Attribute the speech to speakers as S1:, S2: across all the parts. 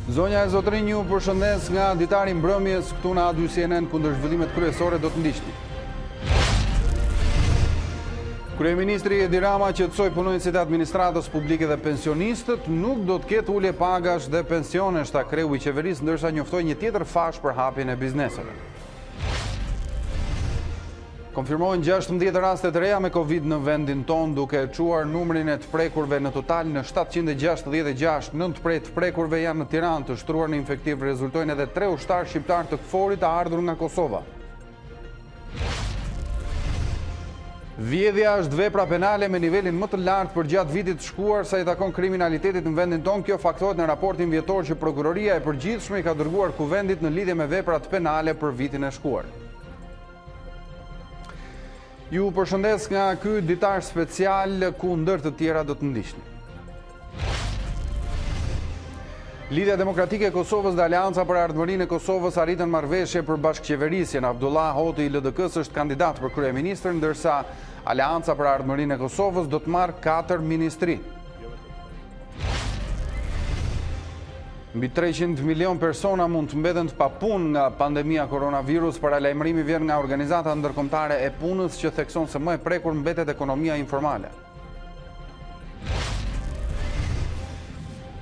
S1: Zonja e zotrinj, ju përshëndes nga Ditari mbrëmjes këtu në A2 CNN kundër zhvillimet kryesore do të ndiqni. Kryeministri Edi Rama qetësoi punonjësit e administratës publike dhe pensionistët, nuk do të ketë ulje pagash dhe pensionesh, ta kreu i qeverisë, ndërsa njoftoi një tjetër fash për hapjen e bizneseve. Konfirmohen 16 raste të reja me Covid në vendin tonë, duke çuar numrin e të prekurve në total në 766. 9 prej të prekurve janë në Tiranë. Të shtruar në infektiv rezultojnë edhe 3 ushtarë shqiptar të këforit të ardhur nga Kosova. Vjedhja është vepra penale me nivelin më të lartë për gjatë vitit të shkuar sa i takon kriminalitetit në vendin tonë. Kjo faktohet në raportin vjetor që Prokuroria e Përgjithshme i ka dërguar Kuvendit në lidhje me veprat penale për vitin e shkuar. Ju përshëndes nga ky ditar special ku ndër të tjera do të ndiqni. Lidhja Demokratike e Kosovës dhe Aleanca për Ardhmërinë e Kosovës arritën marrëveshje për bashkëqeverisjen. Abdullah Hoti i LDK-s është kandidat për kryeministër, ndërsa Aleanca për Ardhmërinë e Kosovës do të marrë 4 ministri. Mbi 300 milion persona mund të mbeten pa punë nga pandemia koronavirus. Paralajmërimi vjen nga organizata ndërkombëtare e punës që thekson se më e prekur mbetet ekonomia informale.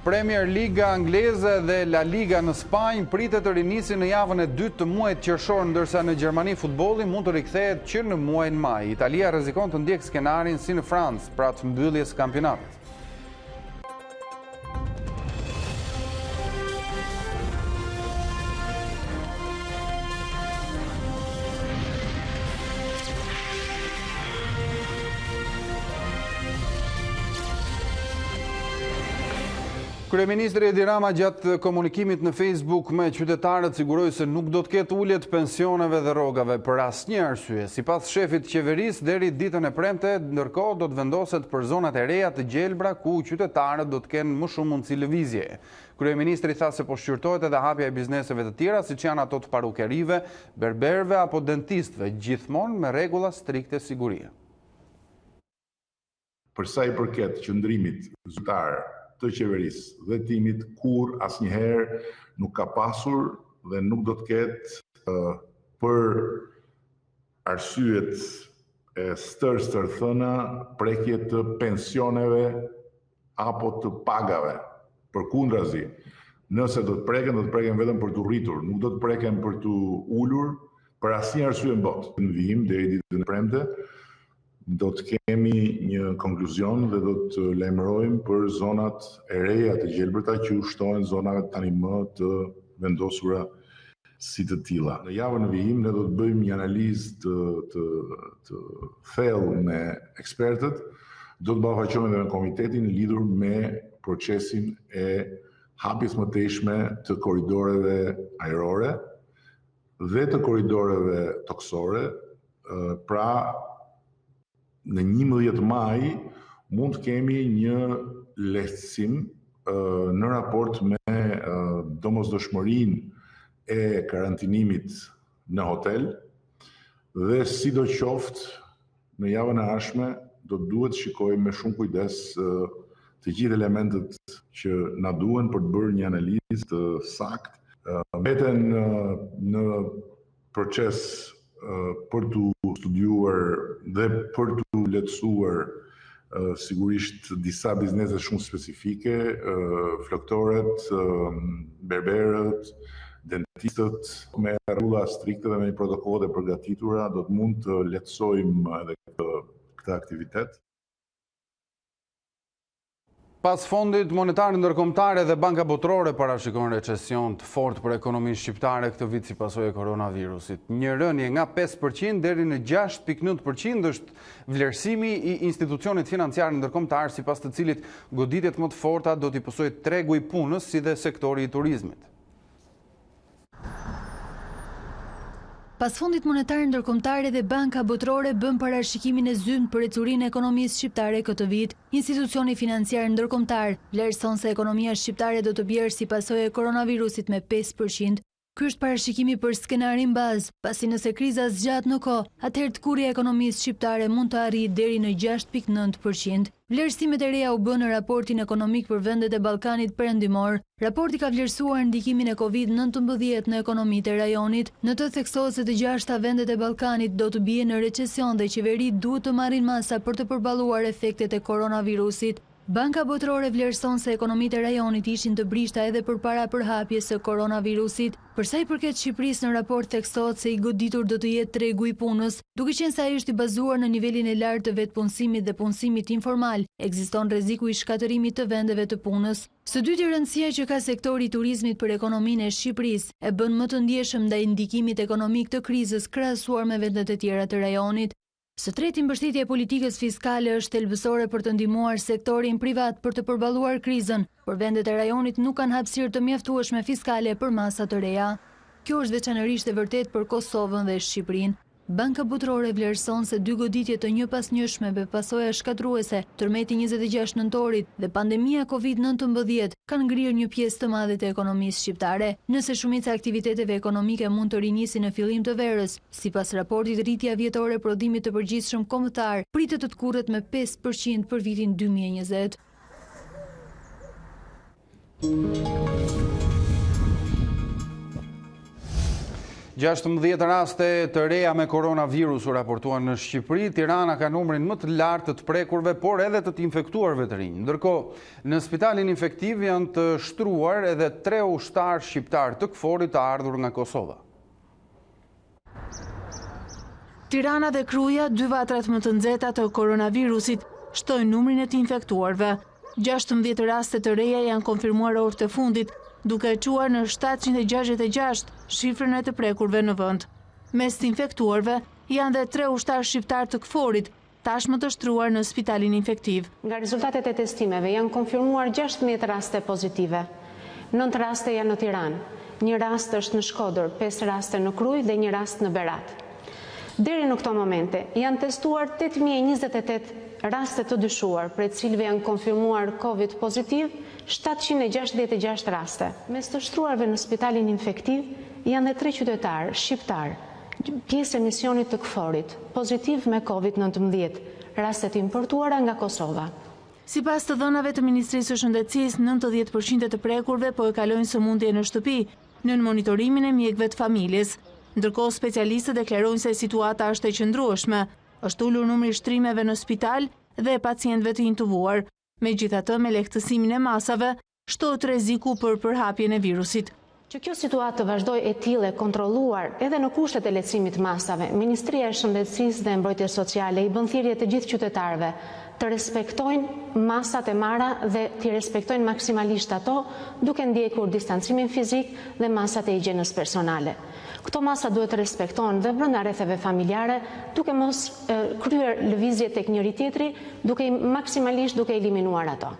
S1: Premier Liga angleze dhe La Liga në Spanjë pritet të rinisin në javën e dytë të muajit qershor, ndërsa në Gjermani futbolli mund të rikthehet që në muajin maj. Italia rrezikon të ndjekë skenarin si në Francë pra të mbylljes së kampionatit. Kryeministri Edi Rama gjatë komunikimit në Facebook me qytetarët siguroi se nuk do të ketë ulje të pensioneve dhe rrogave për asnjë arsye. Sipas shefit të qeverisë, deri ditën e premte, ndërkohë do të vendoset për zonat e reja të gjelbra ku qytetarët do të kenë më shumë mundësi lëvizje. Kryeministri tha se po shqyrtohet edhe hapja e bizneseve të tjera, siç janë ato të parukerive, berberëve apo dentistëve, gjithmonë me rregulla strikte sigurie.
S2: Për sa i përket qëndrimit zyrtar të qeverisë dhe timit, kur asnjëherë nuk ka pasur dhe nuk do të ketë për arsyet e stërthëna prekje të pensioneve apo të pagave. Përkundrazi, nëse do të preken vetëm për të rritur, nuk do të preken për të ulur për asnjë arsye në botë. Në vijim deri ditën e premte do të kemi një konkluzion dhe do të lajmërojmë për zonat e reja të gjelbërta që ushtohen zonave tani më të vendosura si të tilla. Në javën e vijim ne do të bëjmë një analizë të thellë me ekspertët, do të ballafaqohemi edhe me komitetin lidhur me procesin e hapjes më tejshme të korridoreve ajrore dhe të korridoreve toksore, pra në 11 maj mund të kemi një lehtësim në raport me domosdoshmërinë e karantinimit në hotel dhe sidoqoftë në javën e ardhshme do të duhet shikojmë me shumë kujdes të gjithë elementet që na duhen për të bërë një analizë të saktë. Mbeten në proces për të studiuar dhe për të lehtësuar sigurisht disa biznese shumë specifike, floktorët, berberët, dentistët, me rregulla strikte dhe me protokolle të përgatitura do të mund të lehtësojmë edhe këtë aktivitet.
S1: Pas fondit monetar ndërkombëtar dhe Banka Botërore parashikon recesion të fortë për ekonominë shqiptare këtë vit si pasojë e koronavirusit. Një rënje nga 5% deri në 6.9% është vlerësimi i institucionit financiar ndërkombëtar, sipas të cilit goditjet më të forta do t'i pësojë tregu i punës si dhe sektori i turizmit.
S3: Pas fondit monetar ndërkombëtar dhe Banka Botërore bën parashikimin e zymt për ecurinë e ekonomisë shqiptare këtë vit, institucioni financiar ndërkombëtar vlerëson se ekonomia shqiptare do të bjerë si pasojë e koronavirusit me 5%, Ky është parashikimi për skenarin bazë, pasi nëse kriza zgjat në kohë, atëherë tkurrja e ekonomisë shqiptare mund të arrijë deri në 6.9%. Vlerësimet e reja u bën në raportin ekonomik për vendet e Ballkanit Perëndimor. Raporti ka vlerësuar ndikimin e Covid-19 në ekonomitë e rajonit. Në të theksohet se të 6 vendet e Ballkanit do të bien në recesion dhe qeveritë duhet të marrin masa për të përballuar efektet e koronavirusit. Banka Botërore vlerëson se ekonomitë e rajonit ishin të brishta edhe përpara përhapjes së koronavirusit. Për sa i përket Shqipërisë, në raport theksohet se i goditur do të jetë tregu i punës, duke qenë se ai është i bazuar në nivelin e lartë të vetpunësimit dhe punësimit informal. Ekziston rreziku i shkatërimit të vendeve të punës. Së dyti, rëndësia që ka sektori i turizmit për ekonominë e Shqipërisë e bën më të ndjeshëm ndaj ndikimit ekonomik të krizës krahasuar me vendet e tjera të rajonit. Së treti, mbështetja e politikës fiskale është thelbësore për të ndihmuar sektorin privat për të përballuar krizën, por vendet e rajonit nuk kanë hapësirë të mjaftueshme fiskale për masa të reja. Kjo është veçanërisht e vërtet për Kosovën dhe Shqipërinë. Banka Botërore vlerëson se 2 goditje të njëpasnjëshme me pasoja shkatruese, tërmeti 26 nëntorit dhe pandemia Covid-19 kanë ngrirë një pjesë të madhe të ekonomisë shqiptare. Nëse shumica e aktiviteteve ekonomike mund të rinjisi në fillim të verës, sipas raportit, rritja vjetore e prodhimit të përgjithshëm kombëtar pritet të tkurret me 5% për vitin 2020.
S1: 16 raste të reja me koronavirus u raportuan në Shqipëri. Tirana ka numrin më të lartë të prekurve, por edhe të infektuarve të rinj. Ndërkohë, në spitalin infektiv janë të shtruar edhe 3 ushtarë shqiptar të këforit të ardhur nga Kosova.
S4: Tirana dhe Kruja, 2 vatrat më të nxehta të koronavirusit, shtojnë numrin e të infektuarve. 16 raste të reja janë konfirmuar orët e fundit, duke e quar në 766 shifrën e të prekurve në vend. Mes të infektuarve janë dhe 3 ushtarë shqiptar të këforit, tashmë të shtruar në spitalin infektiv.
S5: Nga rezultatet e testimeve janë konfirmuar 16 raste pozitive. 9 raste janë në Tiranë, 1 rast është në Shkodër, 5 raste në Krujë dhe 1 rast në Berat. Deri në këto momente janë testuar 8.028 raste të dyshuar, për të cilëve janë konfirmuar Covid pozitiv 766 raste. Mes të shtruarve në spitalin infektiv janë dhe 3 qytetarë shqiptar, pjesë e misionit të këforit, pozitiv me Covid-19, rastet importuara nga Kosova.
S4: Sipas të dhënave të Ministrisë së Shëndetësisë, 90% të prekurve po e kalojnë sëmundje në shtëpi, në monitorimin e mjekëve të familjes. Ndërkohë, specialistët deklarojnë se situata është e qëndrueshme, është ulur numri i shtrimeve në spital dhe pacientëve të intubuar. Megjithatë, me lehtësimin e masave, shtohet rreziku për përhapjen e virusit.
S5: Që kjo situatë vazhdoj e tillë kontrolluar edhe në kushtet e lehtësimit të masave, Ministria e Shëndetësisë dhe Mbrojtjes Sociale i bën thirrje të gjithë qytetarëve të respektojnë masat e marra dhe të respektojnë maksimalisht ato, duke ndjekur distancimin fizik dhe masat e higjienës personale. Këto masa duhet të respektohen dhe brenda rrethave familjare, duke mos kryer lëvizje tek njëri tjetri, maksimalisht duke eliminuar ato.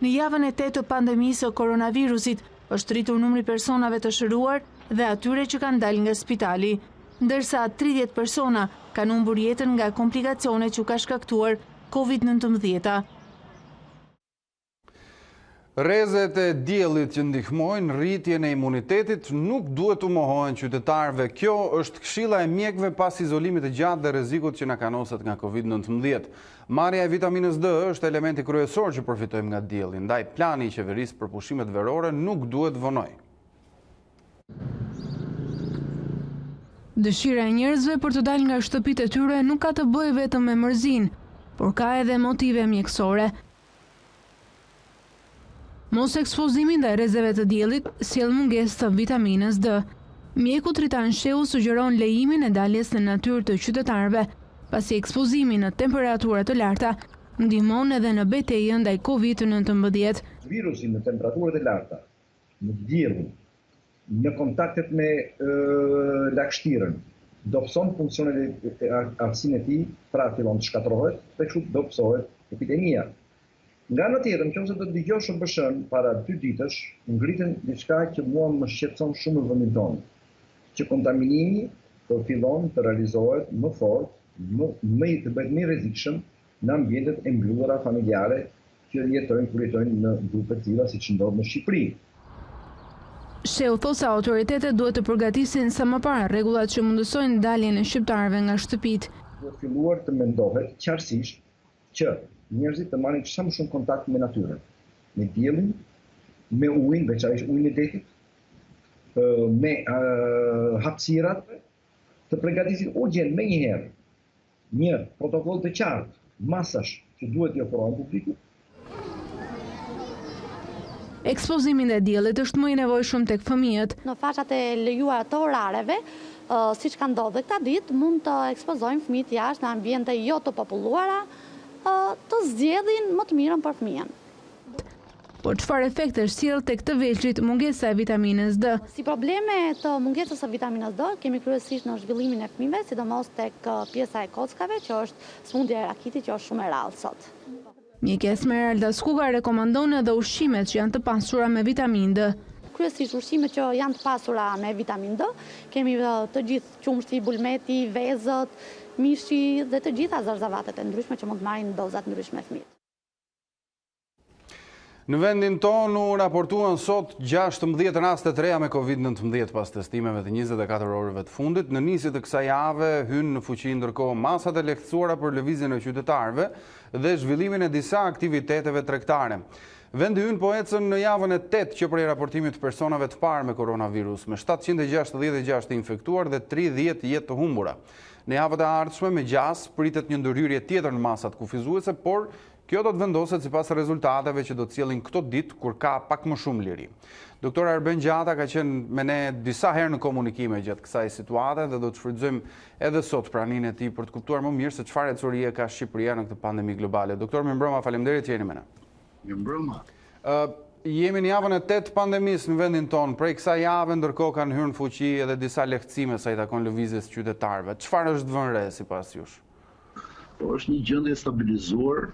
S4: Në javën e 8 të pandemisë së koronavirusit, është rritur numri personave të shëruar dhe atyre që kanë dalë nga spitali, ndërsa 30 persona kanë humbur jetën nga komplikacionet që ka shkaktuar Covid-19.
S1: Rrezet e diellit që ndihmojnë rritjen e imunitetit nuk duhet të mohohen qytetarëve. Kjo është këshilla e mjekëve pas izolimit të gjatë dhe rrezikut që na kanoset nga Covid-19. Marrja e vitaminës D është elementi kryesor që përfitojmë nga dielli, ndaj plani i qeverisë për pushimet verore nuk duhet vonojë.
S4: Dëshira e njerëzve për të dalë nga shtëpitë e tyre nuk ka të bëjë vetëm me mërzin, por ka edhe motive mjekësore. Mos ekspozimi ndaj rrezeve të diellit sjell mungesë të vitaminës D. Mjeku Tritan Sheu sugjeron lejimin e daljes në natyrë të qytetarëve, pasi ekspozimi në temperatura të larta ndihmon edhe në betejën ndaj Covid-19.
S6: Virusi në temperaturat e larta, në diell, në kontaktet me lagështirën, dobëson funksionet e aftësinë e tij, pra fillon të shkatërrohet, dhe kështu dobësohet epidemia. Nga ana tjetër, nëse do të dëgjosh BSH-n para 2 ditësh, ngritën diçka që mua më shqetëson shumë në vendin tonë, që kontaminimi do fillon të realizohet më fort, të bëhet më rrezikshëm në ambientet e mbyllura familjare që jetojnë në grupe të tilla siç ndodh në Shqipëri.
S7: Sheu thot se autoritetet duhet të përgatisin sa më parë rregullat që mundësojnë daljen e shqiptarëve nga shtëpitë.
S6: Duhet filluar të mendohet qartësisht që njerëzit të marrin sa më shumë kontakt me natyrën, me diellin, me ujin, veçanërisht ujin e detit, me hapësirat, të përgatisin urgjent menjëherë një protokoll të qartë, masash që duhet i ofrohen publikut.
S7: Ekspozimin e diellit është më i nevojshëm tek fëmijët.
S8: Në fashat e lejuara të orareve, siç ka ndodhur këta ditë, mund të ekspozojmë fëmijët jashtë në ambiente jo të populluara, të zgjedhin më të mirën për fëmijën.
S7: Por çfarë efekte sjell tek të vegjëlit mungesa e vitaminës D?
S8: Si probleme të mungesës së vitaminës D kemi kryesisht në zhvillimin e fëmijëve, sidomos tek pjesa e kockave, që është smundja e rakitit, që është shumë e rrallë sot.
S7: Mjekes Meralda Skuga rekomandon edhe ushqimet që janë të pasura me vitaminë D.
S8: Kryesisht ushqimet që janë të pasura me vitaminë D, kemi të gjithë qumshti, bulmeti, vezët, mishi dhe të gjitha zarzavatet e ndryshme që mund të marrin dozat ndryshme fëmijët.
S1: Në vendin tonë u raportuan sot 16 raste të reja me COVID-19 pas testimeve të 24 orëve të fundit. Në nisje të kësaj jave hynë në fuqi ndërkohë masat e lehtësuara për lëvizjen e qytetarëve dhe zhvillimin e disa aktiviteteve tregtare. Vendi ynë po ecën në javën e 8 që prej raportimit të personave të parë me koronavirus, me 766 infektuar dhe 30 jetë të humbura. Në javët e ardhshme me gjas pritet një ndërhyrje tjetër në masat kufizuese, por kjo do të vendoset sipas rezultateve që do të sjellin këto ditë kur ka pak më shumë liri. Doktor Arben Gjata ka qenë me ne disa herë në komunikime gjatë kësaj situate dhe do të shfrytëzojmë edhe sot praninë e tij për të kuptuar më mirë se çfarë ecurie ka Shqipëria në këtë pandemi globale. Doktor, mirëmbrëma, faleminderit që jeni me ne.
S2: Mirëmbrëma.
S1: Jemi në javën e 8 pandemisë në vendin tonë. Prej kësaj jave ndërkohë kanë hyrë në fuqi edhe disa lehtësime sa i takon lëvizjes qytetarëve. Çfarë është vënë re sipas jush?
S9: Po është një gjendje stabilizuar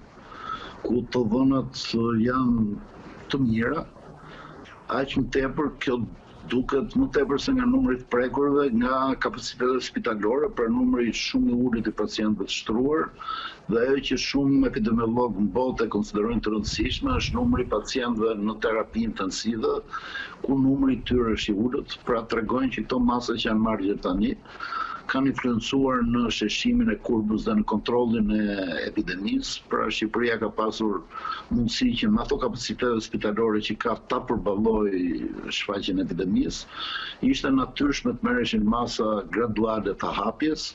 S9: ku të dhënat janë të mira, aq më tepër kjo duket më tepër se nga numri i prekurve, nga kapacitetet spitalore, për numri shumë i ulët i pacientëve të shtruar, dhe ajo që shumë epidemiologë në botë e konsiderojnë të rëndësishme është numri i pacientëve në terapi intensive, ku numri i tyre është i ulët, pra tregojnë që këto masa që janë marrë gjithë tani kanë influencuar në sheshimin e kurbës dhe në kontrollin e epidemisë. Pra Shqipëria ka pasur mundësi që në ato kapacitete spitalore që ka ta përballoj shfaqjen e epidemisë, ishte natyrshme të merreshin masa graduale të hapjes.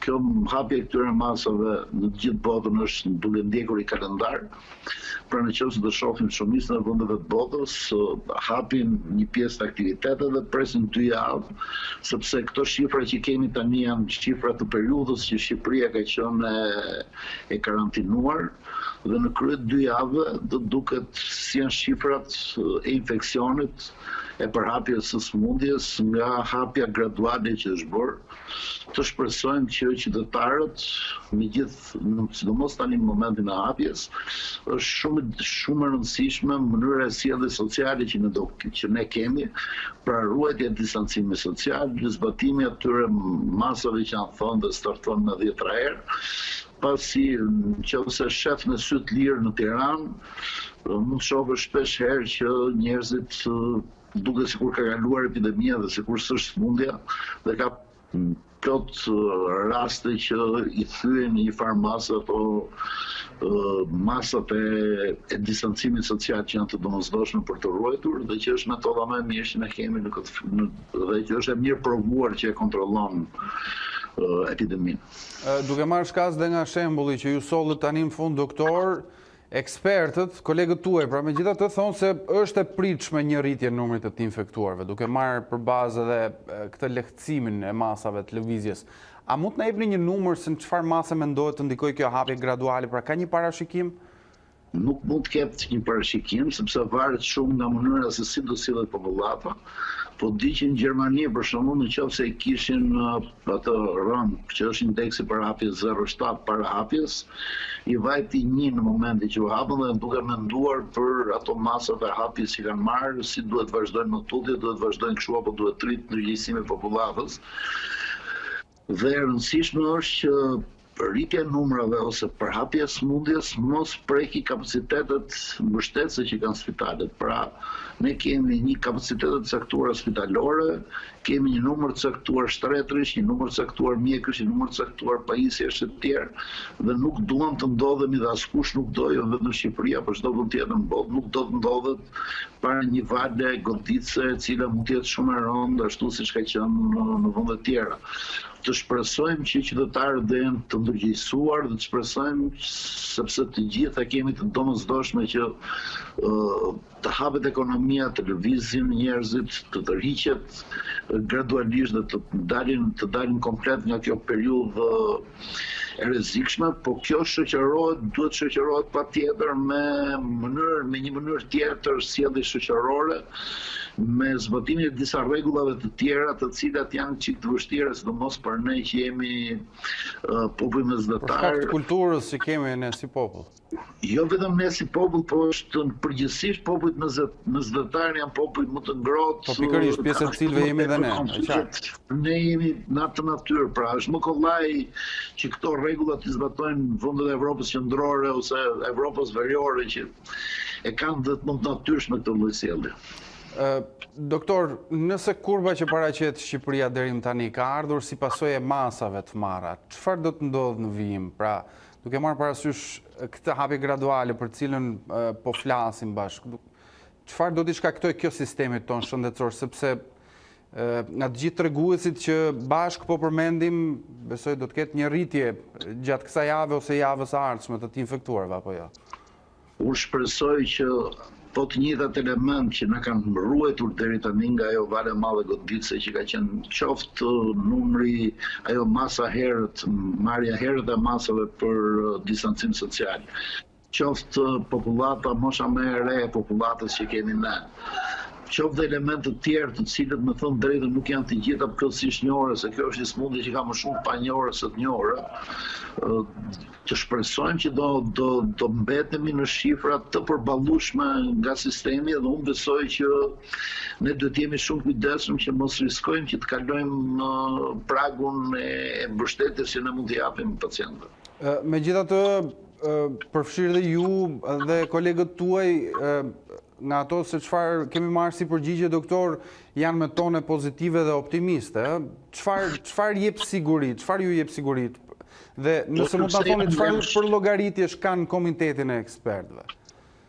S9: Kjo hapje e këtyre masave në të gjithë botën është duke ndjekur i kalendar. Pra në qoftë se do shohim shumicën e vendeve të botës, hapin një pjesë të aktiviteteve, presin 2 javë, sepse këto shifra që kemi tani janë shifra të periudhës që Shqipëria ka qenë e karantinuar, dhe në krye 2 javë do duket si janë shifrat e infeksionit, e përhapjes së smundjes nga hapja graduale që është bërë. Të shpresojmë që qytetarët, megjithë sidomos tani në momentin e hapjes, është shumë e rëndësishme mënyra e sjelljes sociale që ne kemi, pra ruajtja e distancimit social, zbatimi atyre masave që janë thënë dhe starton në 10 herë, pasi nëse shef në sy të lirë në Tiranë, mund të shohë shpesh herë që njerëzit duke sikur ka kaluar epidemia dhe sikur s'është smundja, dhe ka plot raste që i thyen një farë masa ato masat e distancimit social që janë të domosdoshme për të ruajtur, dhe që është metoda më e mirë që ne kemi në këtë, dhe që është e mirë provuar që e kontrollon epideminë.
S1: Duke marrë shkas dhe nga shembulli që ju sollët tani në fund, doktor, ekspertët, kolegët tuaj, pra megjithatë thonë se është e pritshme një rritje në numrit të infektuarve, duke marrë për bazë edhe këtë lehtësimin e masave të lëvizjes. A mund të na jepni një numër se në çfarë mase mendohet të ndikojë kjo hapje graduale, pra ka një parashikim?
S9: Nuk mund të ketë një parashikim, sepse varet shumë nga mënyra se si do sillet popullata. Po di që në Gjermani, për shembull, nëse i kishin atë rënd, që është indeksi për hapjes 0,7 para hapjes, i vajti 1 në momentin që u hapën, dhe duke menduar për ato masat e hapjes që kanë marrë, si duhet vazhdojnë në tutje, duhet vazhdojnë kështu apo duhet rrit ndërgjegjësimi i popullatës. Dhe e rëndësishme është që rritja e numrave ose përhapja e smundjes mos preki kapacitetet mbështetëse që kanë spitalet. Pra, ne kemi një kapacitetet të caktuara spitalore, kemi një numër të caktuar shtretrish, një numër të caktuar mjekësh, një numër të caktuar pajisjesh e tjerë, dhe nuk duam të ndodhemi dhe askush nuk do, jo vetëm Shqipëria, por çdo vend tjetër në botë nuk do të ndodhet para një vale goditse e cila mund të jetë shumë e rëndë, ashtu siç ka qenë në vende tjera. Të shpresojmë që qytetarët dhe jenë të ndërgjegjësuar dhe të shpresojmë sepse të gjitha kemi të domosdoshme që të hapet ekonomia, të lëvizin njerëzit, të tërhiqet gradualisht dhe të dalin komplet nga kjo periudhë e rrezikshme, po kjo duhet shoqërohet patjetër me një mënyrë tjetër sjellje shoqërore, me zbatimin e disa rregullave të tjera, të cilat janë çik të vështira, sidomos për ne që jemi popull mesdhetar.
S1: Për shkak të kulturës që kemi ne si popull.
S9: Jo vetëm ne si popull, po është përgjithsisht popujt mesdhetar janë popujt më të ngrohtë.
S1: Po pikërisht pjesë e cilëve jemi dhe ne.
S9: Ne jemi në atë natyrë, pra është më kollaj që këto rregulla të zbatojnë vendet e Evropës qendrore ose Evropës veriore që e kanë dhe të mund të natyrshme këtë lloj sjellje.
S1: Doktor, nëse kurba që paraqet Shqipëria deri më tani ka ardhur si pasojë e masave të marra, çfarë do të ndodhë në vijim? Pra, duke marrë parasysh këtë hapje graduale për cilën po flasim bashkë, çfarë do t'i shkaktojë kjo sistemit ton shëndetësor, sepse nga të gjithë treguesit që bashkë po përmendim, besoj do të ketë një rritje gjatë kësaj jave ose javës së ardhshme të infektuarve apo jo?
S9: Unë shpresoj që po të njëjtat element që na kanë ruajtur deri tani nga ajo vale e madhe goditse që ka qenë qoftë numri, ajo masa herët, marrja herët e masave për distancim social, qoftë popullata mosha më e re e popullatës që kemi ne, qoftë dhe elemente të tjerë të cilët më thënë drejtën nuk janë të gjitha përkëllësisht njohura, se kjo është një smundje që ka më shumë pa njohura se të njohura. Të shpresojmë që do mbetemi në shifra të përballueshme nga sistemi dhe unë besoj që ne duhet jemi shumë kujdesshëm që mos riskojmë që të kalojmë pragun e mbështetjes që ne mund t'i japim pacientëve.
S1: Megjithatë, përfshirë dhe ju dhe kolegët tuaj nga ato se çfarë kemi marrë si përgjigje, doktor, janë me tone pozitive dhe optimiste. Çfarë jep siguri? Çfarë ju jep siguri? Dhe nëse mund ta thoni çfarë për llogaritjesh kanë komitetin e ekspertëve?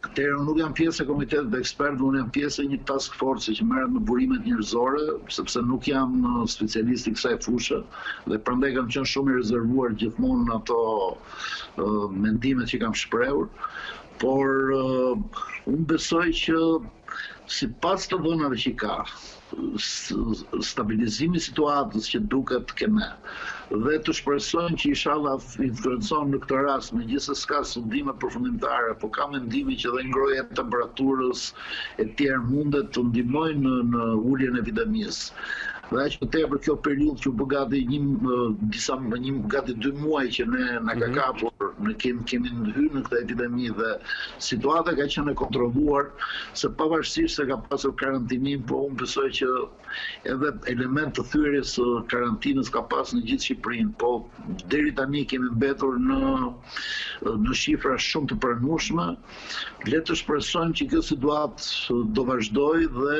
S9: Atëherë unë nuk jam pjesë e komitetit të ekspertëve, unë jam pjesë e një task force që merret me burimet njerëzore, sepse nuk jam specialist i kësaj fushë dhe prandaj kam qenë shumë i rezervuar gjithmonë në ato mendimet që kam shprehur, por unë besoj që sipas të dhënave që ka, stabilizimi i situatës që duket keme dhe të shpresojmë që inshallah influencon në këtë rast, megjithëse s'ka studime përfundimtare, po ka mendime që dhe ngrohja e temperaturës e tjerë mundet të ndihmojnë në uljen e epidemisë. Dhe aq më tepër kjo periudhë që bë gati gati 2 muaj që na ka kapur, ne kemi hyrë në këtë epidemi dhe situata ka qenë e kontrolluar, se pavarësisht se ka pasur karantinim, po unë besoj që edhe element të thyrjes së karantinës ka pas në gjithë Shqipërinë, po deri tani kemi mbetur në shifra shumë të pranueshme. Le të shpresojmë që kjo situatë do vazhdojë dhe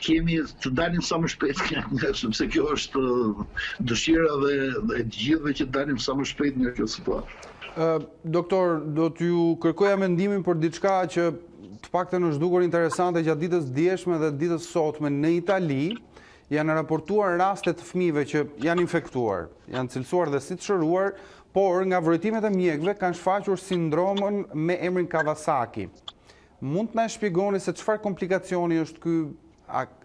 S9: kemi të dalim sa më shpejt nga sepse kjo është dëshira dhe e gjithëve që dalim sa më shpejt nga kjo situatë.
S1: Doktor, do t'ju kërkoja mendimin për diçka që të paktën është dukur interesante gjatë ditës djeshme dhe ditës sotme në Itali. Janë raportuar raste të fëmijëve që janë infektuar, janë cilësuar dhe si të shëruar, por nga vëretimet e mjekëve kanë shfaqur sindromën me emrin Kawasaki. Mund të na shpjegoni se çfarë komplikacioni është ky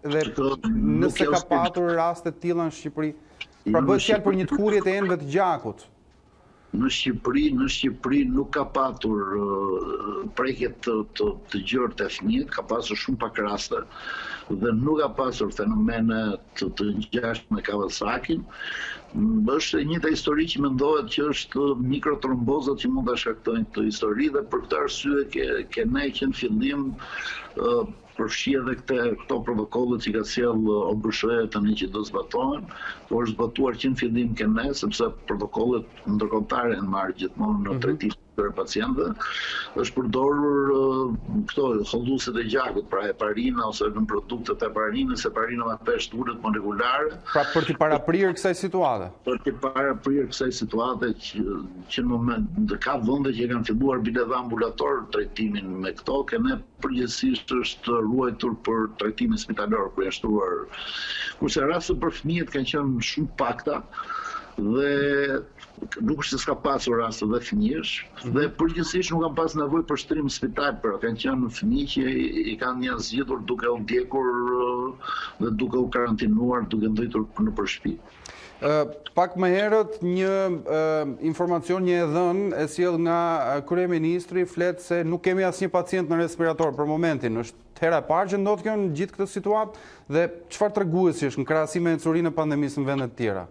S1: dhe nëse ka patur raste të tilla në Shqipëri? Pra bëhet fjalë për një tkurrje të enëve të gjakut.
S9: Në Shqipëri nuk ka patur prekje të gjërë të fëmijët, ka pasur shumë pak raste dhe nuk ka pasur fenomene të ngjashme me Kawasakin. Është e njëjta histori që mendohet që është mikrotrombozat që mund ta shkaktojnë këtë histori dhe për këtë arsye ke ne që në fillim përfshi edhe këto protokollet që ka sjell OBSH tani që do zbatohen, por është zbatuar që në fillim këne, sepse protokollet ndërkombëtare janë marrë gjithmonë në trajtim për pacientëve, është përdorur këto holluset e gjakut, pra heparina ose në produktet e heparinës, heparina me peshë ulet molekulare.
S1: Pra për t'i paraprirë kësaj situate?
S9: Për t'i paraprirë kësaj situate që në moment ka vende që kanë filluar biledha ambulator trajtimin me këto, këne përgjithsisht është ruajtur për trajtimin spitalor, për jashtruar. Kurse rastet për fëmijët kanë qenë shumë pakta, dhe nuk është se s'ka pasur raste dhe fëmijësh, dhe përgjithsisht nuk kanë pas nevojë për shtrim spital, por kanë qenë fëmijë që i kanë janë zgjedhur duke u ndjekur dhe duke u karantinuar, duke ndëjtur në shtëpi.
S1: Pak më herët një informacion një e dhënë e sjell nga kryeministri, flet se nuk kemi asnjë pacient në respirator për momentin. Është hera e parë që ndodh kjo në gjithë këtë situatë dhe çfarë treguesi është në krahasim me ecurinë e pandemisë në vende të tjera?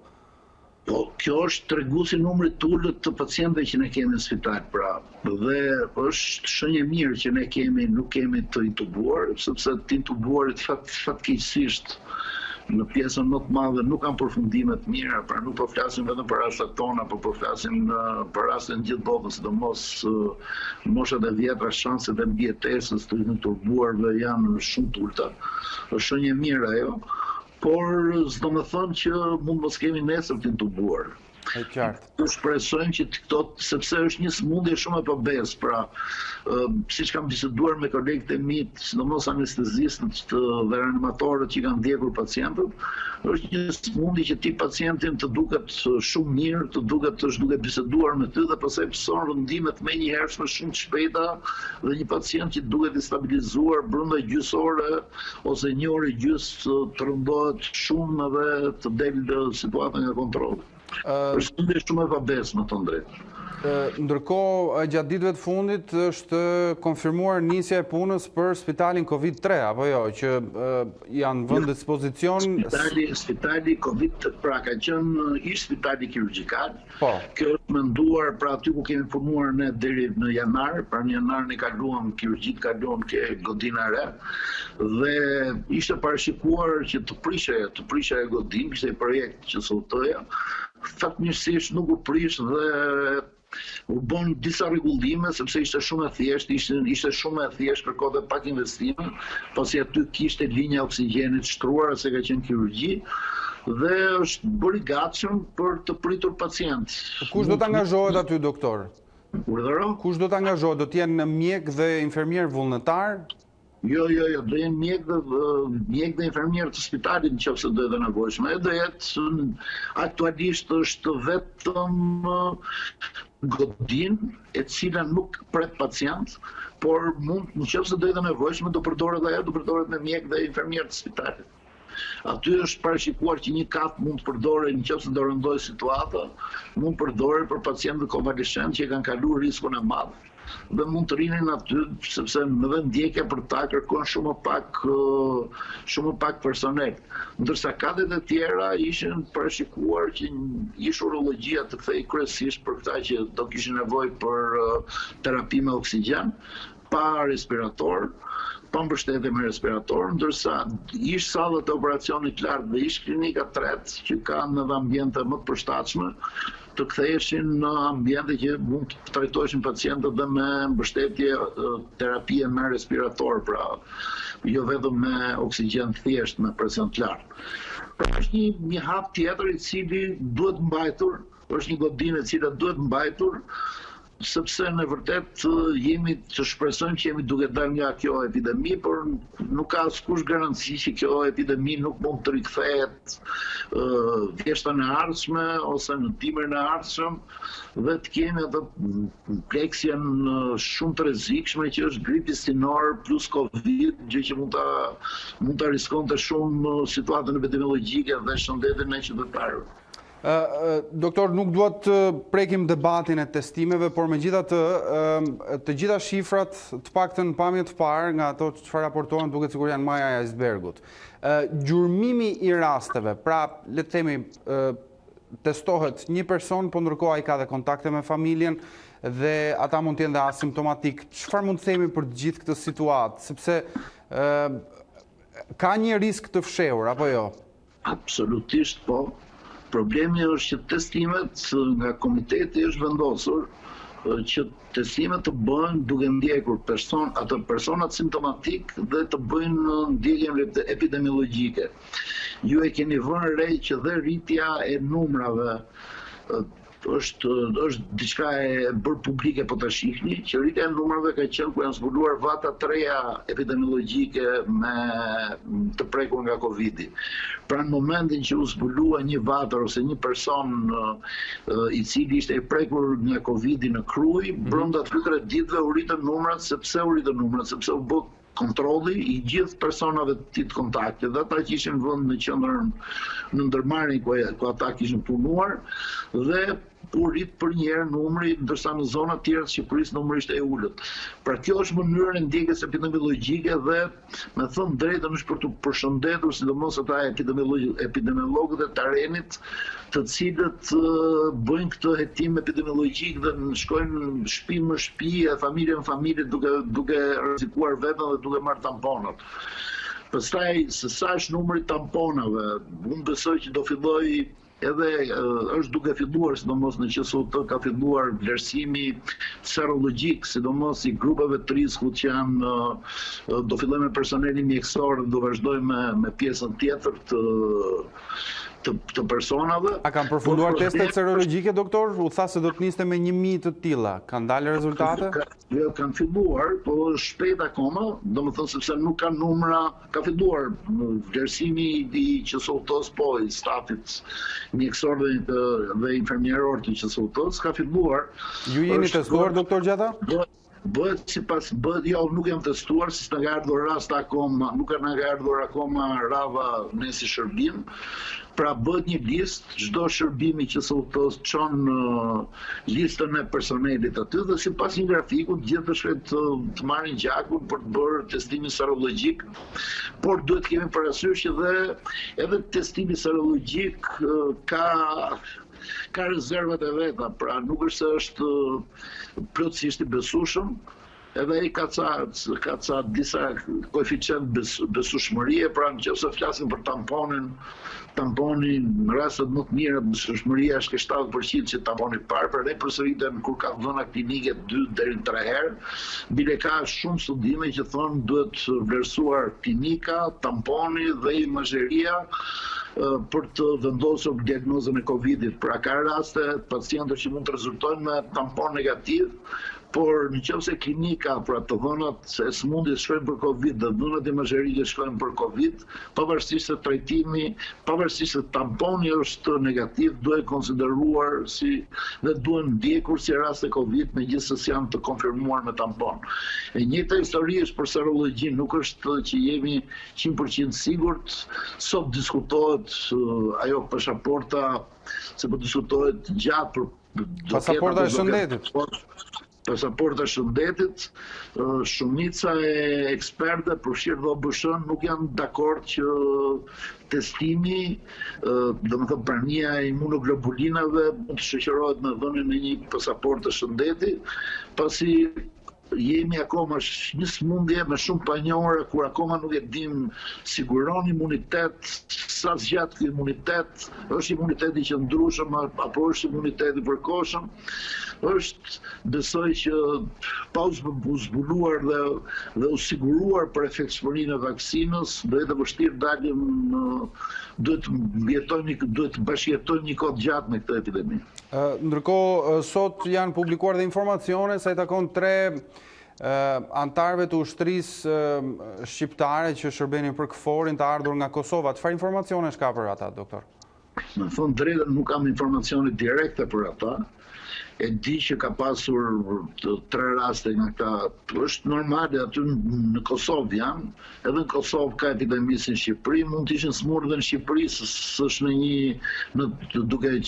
S9: Po, kjo është treguesi numrit të ulët të pacientëve që ne kemi në spital, pra, dhe është shenjë e mirë që ne nuk kemi të intubuar, sepse të intubuarit fatkeqësisht në pjesën më të madhe nuk kanë përfundime të mira, pra nuk po flasim vetëm për rastet tona, por po flasim për rastet në gjithë botën, sidomos moshat e vjetra, shanset e mbijetesës të intubuarve janë shumë të ulta. Është shenjë e mirë ajo, por s'do me thënë që mund mos kemi nesër të intubuar. Të shpresojmë që këto, sepse është një sëmundje shumë e pabes, pra, siç kam biseduar me kolegët e mi, sidomos anestezistët dhe reanimatorët që kanë ndjekur pacientët, është një sëmundje që ti pacientin të duket shumë mirë, të duket është duke biseduar me ty dhe pastaj pëson rëndimet menjëhershme shumë të shpejta dhe një pacient që duket i stabilizuar brenda gjysore ose një orë gjys të rëndohet shumë dhe të del situata nga kontrolli. Është shumë e pabes, më të drejtë.
S1: Ndërkohë, gjatë ditëve të fundit është konfirmuar nisja e punës për spitalin COVID-3, apo jo, që janë vënë dispozicion...
S9: Spitali COVID, pra ka qenë ish spitali kirurgjikal, kjo është menduar, pra aty ku kemi punuar ne deri në janar, pra në janar ne kaluam kirurgjit, kaluam ke godina e re, dhe ishte parashikuar që të prishe godin, kishte projekt që sultoja, fatmirësisht nuk u prish dhe u bën disa rregullime sepse ishte shumë e thjeshtë, ishte shumë e thjeshtë, kërkonte pak investime, pasi aty kishte linja oksigjenit shtruar se ka qenë kirurgji dhe është bërë i gatshëm për të pritur pacient.
S1: Kush do të angazhohet aty, doktor?
S9: Urdhëro?
S1: Kush do të angazhohet? Do të jenë mjek dhe infermier vullnetar?
S9: Jo, do jenë mjek dhe infermier të spitalit nëse do jetë nevojshme. Do jetë aktualisht është vetëm godin e cila nuk pret pacient, por mund nëse do jetë nevojshme do përdoret ajo, do përdoret me mjek dhe infermier të spitalit. Aty është parashikuar që një kat mund të përdoret nëse do rëndojë situata, mund përdoret për pacientë konvalescent që kanë kaluar riskun e madh dhe mund të rinin aty sepse në ndjekja për ta kërkon shumë pak personel. Ndërsa katet e tjera ishin parashikuar që ish urologjia të kthej kryesisht për këta që do kishin nevojë për terapi me oksigjen, pa respirator, pa mbështetje me respirator, ndërsa ish sallat e operacionit lartë dhe ish klinika tretë që kanë edhe ambiente më të përshtatshme, të ktheheshin në ambiente që mund të trajtoheshin pacientët dhe me mbështetje terapie me respirator, pra jo vetëm me oksigjen thjesht me presion të lartë. Pra është një hap tjetër i cili duhet mbajtur, është një godinë e cila duhet mbajtur, sepse në vërtet jemi të shpresojmë që jemi duke dalë nga kjo epidemi, por nuk ka askush garanci që kjo epidemi nuk mund të rikthehet vjeshtën e ardhshme ose në dimrin e ardhshëm dhe të kemi atë pleksjen shumë të rrezikshme që është gripi sinor plus Covid, gjë që mund ta riskonte shumë situatën epidemiologjike dhe shëndetin e qytetarëve.
S1: Doktor, nuk duhet të prekim debatin e testimeve, por megjithatë të gjitha shifrat, të paktën në pamje të parë nga ato çfarë raportohen duket sikur janë maja e icebergut. Gjurmimi i rasteve, pra le të themi testohet një person, po ndërkohë ai ka dhe kontakte me familjen dhe ata mund të jenë dhe asimptomatik. Çfarë mund të themi për të gjithë këtë situatë? Sepse Ka një risk të fshehur, apo jo?
S9: Absolutisht po. Problemi është që testimet nga komiteti është vendosur që testimet të bëhen duke ndjekur personat simptomatik dhe të bëjnë ndjekjen epidemiologjike. Ju e keni vënë re që dhe rritja e numrave është diçka e bërë publike po ta shihni, që rritja e numrave ka qenë ku janë zbuluar vata të reja epidemiologjike të prekur nga Covidi. Pra në momentin që u zbulua një vatër ose një person i cili ishte i prekur nga Covidi në Krujë, brenda 2-3 ditëve u rritën numrat, sepse u bë kontrolli i gjithë personave të kontakte dhe ata që ishin vënë në qendrën në ndërmarrje ku ata kishin punuar dhe u rrit për një herë numri, ndërsa në zona të tjera të Shqipërisë numri ishte i ulët. Pra kjo është mënyra e ndjekjes epidemiologjike dhe me thënë drejtën është për të përshëndetur sidomos ata epidemiologët e Tarenit, të cilët bëjnë këtë hetim epidemiologjik dhe shkojnë shtëpi më shtëpi, familje në familje duke rrezikuar veten dhe duke marrë tamponat. Pastaj se sa është numri tamponave, unë besoj që do filloj edhe është duke filluar, sidomos në QSOT ka filluar vlerësimi serologjik, sidomos i grupeve të rrezikut që janë, do fillojmë me personelin mjekësor dhe do vazhdojmë me pjesën tjetër të personave.
S1: A kanë përfunduar testet serologjike, doktor? U tha se do të niste me 1000 të tilla. Kanë dalë rezultate?
S9: Jo, kanë filluar, po shpejt akoma, domethënë sepse nuk kanë numra, ka filluar vlerësimi i QSOT-s, po i stafit mjekësor dhe infermieror të QSOT-s, ka filluar.
S1: Ju jeni testuar, doktor, gjata?
S9: Jo, nuk jam testuar, si s'na ka ardhur rast akoma, nuk na ka ardhur akoma rava në si shërbim. Pra bëhet një listë, çdo shërbimi që çon listën e personelit aty dhe sipas një grafiku gjithë të shkojnë të marrin gjakun për të bërë testimin serologjik, por duhet kemi parasysh që edhe testimi serologjik ka rezervat e veta, pra nuk është se është plotësisht i besueshëm, edhe ai ka ca disa koeficient besueshmërie, pra nëse flasim për tamponi në rastet më të mira besueshmëria është 70% që tamponi parë, por edhe përsëriten kur ka dhëna klinike 2 deri në 3 herë. Bile ka shumë studime që thonë duhet vlerësuar klinika, tamponi dhe imazheria për të vendosur diagnozën e Covidit. Pra ka raste pacientësh që mund të rezultojnë me tampon negativ, por nëse klinika, pra të dhënat e sëmundjes shkojnë për Covid dhe dhënat imazherike shkojnë për Covid, pavarësisht se trajtimi, pavarësisht se tamponi është negativ, duhet konsideruar dhe duhet ndjekur si raste Covid, megjithëse janë të konfirmuar me tampon. E njëjta histori është për serologjinë, nuk është që jemi 100% sigurt. Sot diskutohet ajo pasaporta, se po diskutohet gjatë për
S1: pasaporta e shëndetit.
S9: Pasaporta shëndetit, shumica e ekspertëve, përfshirë dhe OBSH-n, nuk janë dakord që testimi, domethënë prania e imunoglobulinave mund të shoqërohet me dhënien e një pasaporte shëndeti, pasi jemi akoma një sëmundje me shumë panjohura kur akoma nuk e dim siguron imunitet, sa zgjat ky imunitet, është imuniteti që ndryshëm apo është imuniteti përkohshëm. Besoj që pa u zbuluar dhe u siguruar për efektshmërinë e vaksinës, do jetë vështirë dalim, duhet bashkëjetojmë një kohë gjatë me këtë epidemi.
S1: Ndërkohë, sot janë publikuar dhe informacione sa i takon 3 antarëve të ushtrisë shqiptare që shërbenin për KFOR-in të ardhur nga Kosova. Çfarë informacione ka për ata, doktor?
S9: Në fund drejtën nuk kam informacione direkte për ata. E di që ka pasur 3 raste nga këta, është normale aty në Kosovë janë, edhe në Kosovë ka epidemisë në Shqipëri, mund të ishin smurë dhe në Shqipëri, s'është në një,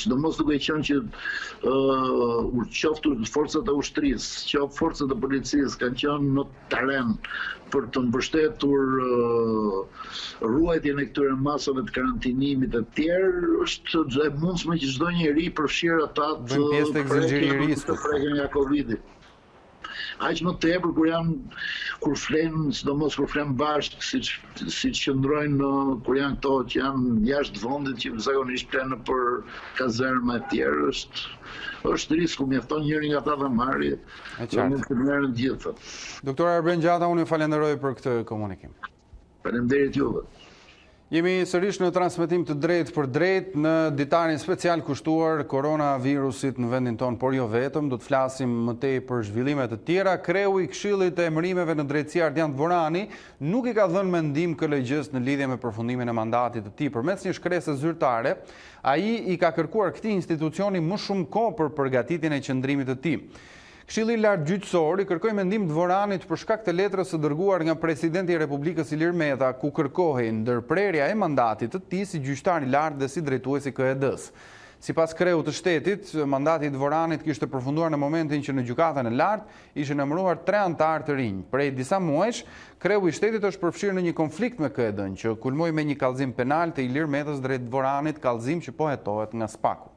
S9: sidomos duke qenë që qoftë forcat e ushtrisë, qoftë forcat e policisë kanë qenë në teren për të mbështetur ruajtjen e këtyre masave të karantinimit e tjerë, është e mundshme që çdo njeri përfshirë ata të preken nga Covidi. aq më tepër kur flen, sidomos kur flen bashkë, siç qëndrojnë kur janë këto që janë jashtë vendit, që zakonisht flenë për kazerma e tjerë, është risku, mjafton njëri nga ata të marrë. Nuk të merren të gjithë.
S1: Doktor Arben Gjata, unë ju falenderoj për këtë komunikim.
S9: Faleminderit juve.
S1: Jemi sërish në transmetim të drejt për drejt në ditarin special kushtuar koronavirusit në vendin tonë, por jo vetëm, do të flasim më tej për zhvillimet të tjera. Kreu i Këshillit të Emërimeve në Drejtësi Ardian Dvorani nuk i ka dhënë mendim KLG-s në lidhje me përfundimin e mandatit të tij. Përmes një shkrese zyrtare, ai i ka kërkuar këtij institucioni më shumë kohë për përgatitjen e qëndrimit të tij. Këshilli Lartë Gjyqësor i kërkoi mendim Dvoranit për shkak të letrës së dërguar nga presidenti i Republikës Ilir Meta, ku kërkohej ndërprerja e mandatit të tij si gjyqtar i lartë dhe si drejtuesi KED-s. Sipas kreut të shtetit, mandati i Dvoranit kishte përfunduar në momentin që në gjykatën e lartë ishin emëruar 3 anëtarë të rinj. Prej disa muajsh, kreu i shtetit është përfshirë në një konflikt me KED-n, që kulmoi me një kallëzim penal të Ilir Metës drejt Dvoranit, kallëzim që po hetohet nga Spaku.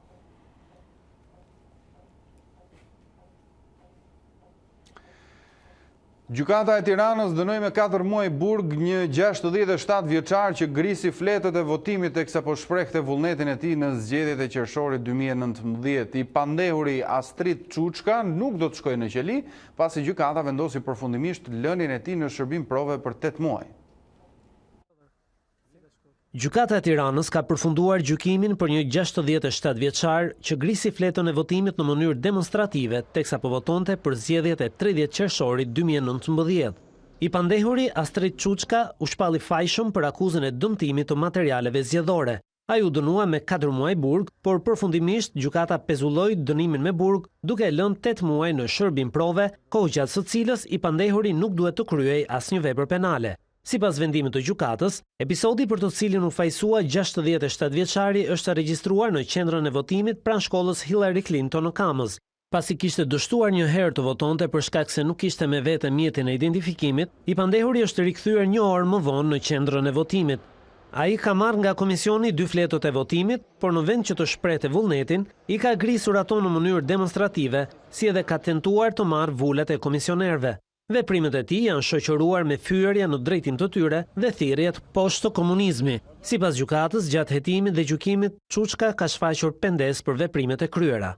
S1: Gjykata e Tiranës dënoi me 4 muaj burg një 67 vjeçar që grisi fletët e votimit teksa po shprehte vullnetin e tij në zgjedhjet e qershorit 2019. I pandehuri Astrid Çuçka nuk do të shkojë në qeli, pasi gjykata vendosi përfundimisht lënien e tij në shërbim prove për 8 muaj.
S10: Gjykata e Tiranës ka përfunduar gjykimin për një 67 vjeçar që grisi fletën e votimit në mënyrë demonstrative teksa po votonte për zgjedhjet e 30 qershorit 2019. I pandehuri Astrid Çuçka u shpalli fajshëm për akuzën e dëmtimit të materialeve zgjedhore. Ai u dënua me 4 muaj burg, por përfundimisht gjykata pezulloi dënimin me burg duke lënë 8 muaj në shërbim prove, kohë gjatë së cilës i pandehuri nuk duhet të kryej asnjë vepër penale. Sipas vendimit të gjykatës, episodi për të cilin u fajsua 67 vjeçari është regjistruar në qendrën e votimit pranë shkollës Hillary Clinton në Kamës. Pasi kishte dështuar një herë të votonte për shkak se nuk kishte me vete mjetin e identifikimit, i pandehuri është rikthyer një orë më vonë në qendrën e votimit. Ai ka marrë nga komisioni 2 fletët e votimit, por në vend që të shprehte vullnetin, i ka grisur ato në mënyrë demonstrative, si edhe ka tentuar të marrë vulet e komisionerëve. Veprimet e tij janë shoqëruar me fyerja në drejtim të tyre dhe thirrjet poshtë komunizmi. Sipas gjykatës, gjatë hetimit dhe gjykimit, Çuçka ka shfaqur pendes për veprimet e kryera.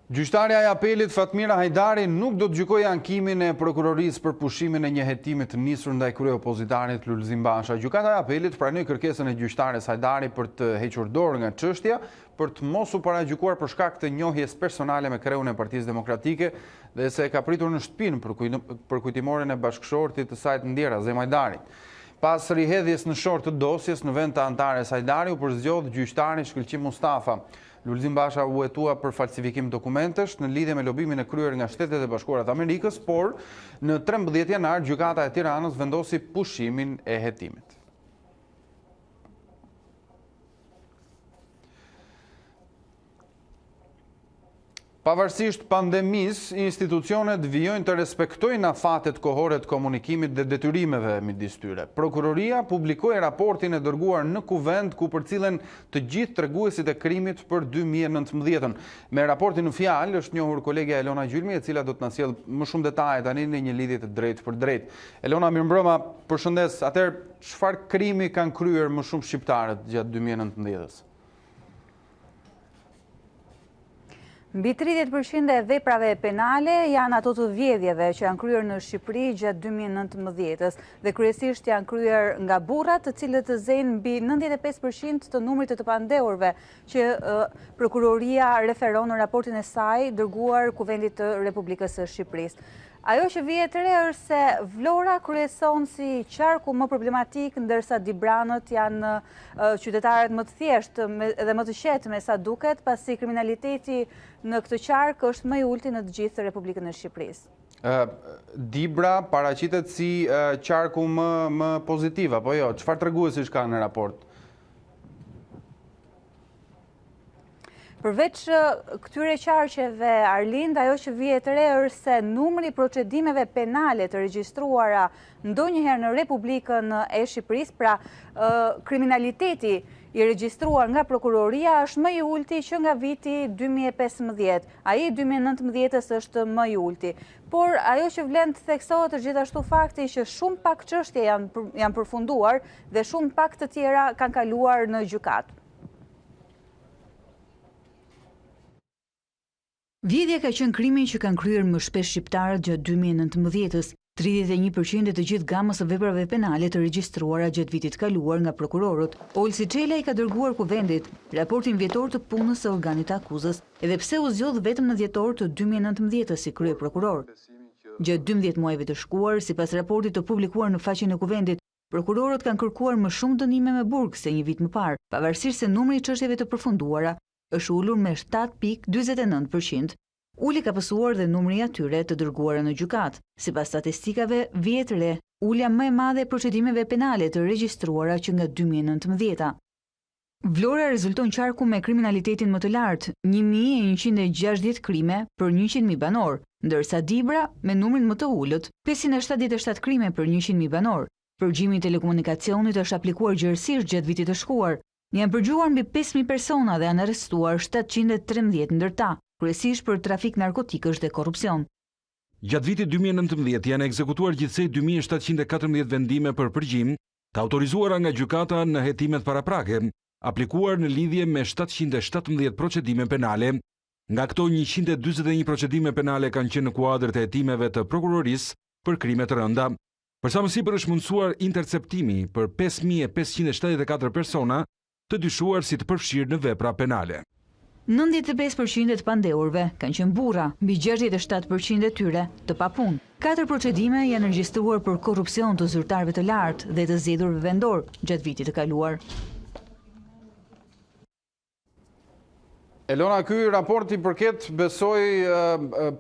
S1: Gjyqtarja e apelit Fatmira Hajdari nuk do të gjykojë ankimin e prokurorisë për pushimin e një hetimi të nisur ndaj kryeopozitarit Lulzim Basha. Gjykata e apelit pranoi kërkesën e gjyqtares Hajdari për të hequr dorë nga çështja, për të mos u paragjykuar për shkak të njohjes personale me kreun e Partisë Demokratike dhe se ka pritur në shtëpinë për kujtimoren e bashkëshortit të saj të ndjera, Zem Hajdarit. Pas rihedhjes në short të dosjes në vend të antares Hajdari u përzgjodh gjyqtari Shkëlqim Mustafa. Lulzim Basha u hetua për falsifikim dokumentesh në lidhje me lobimin e kryer nga Shtetet e Bashkuara të Amerikës, por në 13 janar gjykata e Tiranës vendosi pushimin e hetimit. Pavarësisht pandemisë, institucionet vijojnë të respektojnë afatet kohore të komunikimit dhe detyrimeve midis tyre. Prokuroria publikoi raportin e dërguar në kuvend ku përcillen të gjithë treguesit e krimit për 2019. Me raportin në fjalë është njohur kolegja Elona Gjylmi, e cila do të na sjellë më shumë detaje tani në një lidhje të drejtë për drejtë. Elona, mirëmbrëma, përshëndes. Atëherë, çfarë krimi kanë kryer më shumë shqiptarët gjatë 2019-s?
S11: Mbi 30% e veprave penale janë ato të vjedhjeve që janë kryer në Shqipëri gjatë 2019-s dhe kryesisht janë kryer nga burrat, të cilët zejnë mbi 95% të numrit të pandehurve që prokuroria referon në raportin e saj dërguar Kuvendit të Republikës së Shqipërisë. Ajo që vihet re është se Vlora kryeson si qarku më problematik, ndërsa Dibranët janë qytetarët më të thjeshtë dhe më të qetë me sa duket, pasi kriminaliteti në këtë qark është më i ulti në të gjithë Republikën e Shqipërisë.
S1: Dibra paraqitet si qarku më pozitiv, apo jo? Çfarë treguesish ka në raport?
S11: Përveç këtyre qarqeve, Arlind, ajo që vihet re është se numri procedimeve penale të regjistruara ndonjëherë në Republikën e Shqipërisë, pra kriminaliteti i regjistruar nga prokuroria është më i ulti që nga viti 2015. Ai 2019 është më i ulti. Por ajo që vlen të theksohet është gjithashtu fakti që shumë pak çështje janë përfunduar dhe shumë pak të tjera kanë kaluar në gjykatë.
S3: Vjedhja ka qenë krimi që kanë kryer më shpesh shqiptarët gjatë 2019-s. 31% e të gjithë gamës së veprave penale të regjistruara gjatë vitit kaluar nga prokurorët. Olsi Çela i ka dërguar kuvendit raportin vjetor të punës së organit të akuzës, edhe pse u zgjodh vetëm në dhjetor të 2019 si kryeprokuror. Gjatë 12 muajve të shkuar, sipas raportit të publikuar në faqen e kuvendit, prokurorët kanë kërkuar më shumë dënime me burg se një vit më parë, pavarësisht se numri i çështjeve të përfunduara është ulur me 7.49%. Uli ka pësuar dhe numri i atyre të dërguara në gjykat. Sipas statistikave, vjet re, ulja më e madhe e procedimeve penale të regjistruara që nga 2019. Vlora rezulton qarku me kriminalitetin më të lartë, 1160 krime për 100.000 banor, ndërsa Dibra me numrin më të ulët, 577 krime për 100.000 banor. Përgjimi i telekomunikacionit është aplikuar gjërësisht gjatë vitit të shkuar. Janë përgjuar mbi 5.000 persona dhe janë arrestuar 713 ndërta, kryesisht për trafik narkotikësh dhe korrupsion.
S12: Gjatë vitit 2019 janë ekzekutuar gjithsej 2714 vendime për përgjim, të autorizuara nga gjykata në hetimet paraprake, aplikuar në lidhje me 717 procedime penale. Nga këto 141 procedime penale kanë qenë në kuadër të hetimeve të prokurorisë për krime të rënda. Përsa më sipër është mundësuar interceptimi për 5574 persona të dyshuar si të përfshirë në vepra penale.
S3: 95% të pandeurve kanë qenë burra, mbi 67% e tyre të papunë. 4 procedime janë regjistruar për korrupsion të zyrtarëve të lartë dhe të zgjedhurve vendor gjatë vitit të kaluar.
S1: Elona, ky raport i përket besoj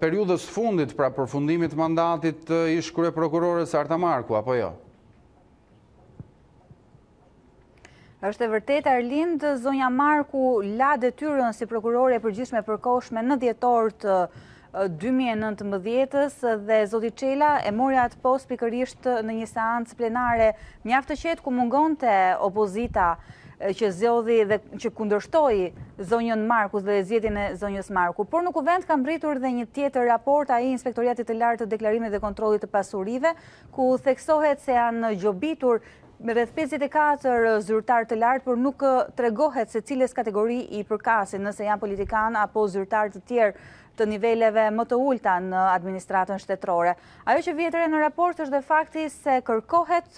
S1: periudhës fundit, pra përfundimit mandatit të ish kryeprokurores Arta Marku, apo jo?
S11: Është e vërtet, Arlind, zonja Marku la detyrën si prokurore e përgjithshme përkohshme në dhjetor të 2019-s dhe zoti Çela e mori atë post pikërisht në një seancë plenare mjaft të qetë ku mungonte opozita që zgjodhi dhe që kundërshtoi zonjën Markus dhe zgjedhjen e zonjës Marku. Por në kuvend ka mbritur dhe një tjetër raport, ai Inspektoratit të Lartë të Deklarimit dhe Kontrollit të Pasurive, ku theksohet se janë gjobitur me rreth 54 zyrtar të lartë, por nuk tregohet se cilës kategori i përkasin, nëse janë politikan apo zyrtar të tjerë të niveleve më të ulta në administratën shtetërore. Ajo që vjet re në raport është dhe fakti se kërkohet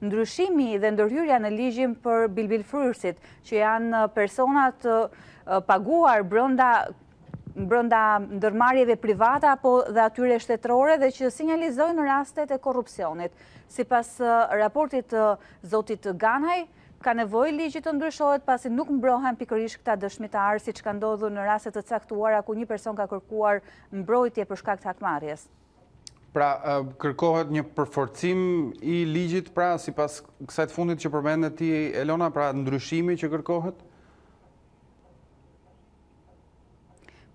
S11: ndryshimi dhe ndërhyrja në ligjin për bilbilfryrësit, që janë personat paguar brenda ndërmarrjeve private apo dhe atyre shtetërore dhe që sinjalizojnë rastet e korrupsionit. Sipas raportit të zotit Ganaj, ka nevojë ligji të ndryshohet pasi nuk mbrohen pikërisht këta dëshmitarë, siç ka ndodhur në raste të caktuara ku një person ka kërkuar mbrojtje për shkak të hakmarrjes.
S1: Pra, kërkohet një përforcim i ligjit, pra, sipas kësaj të fundit që përmendet ti, Elona, pra ndryshimi që kërkohet?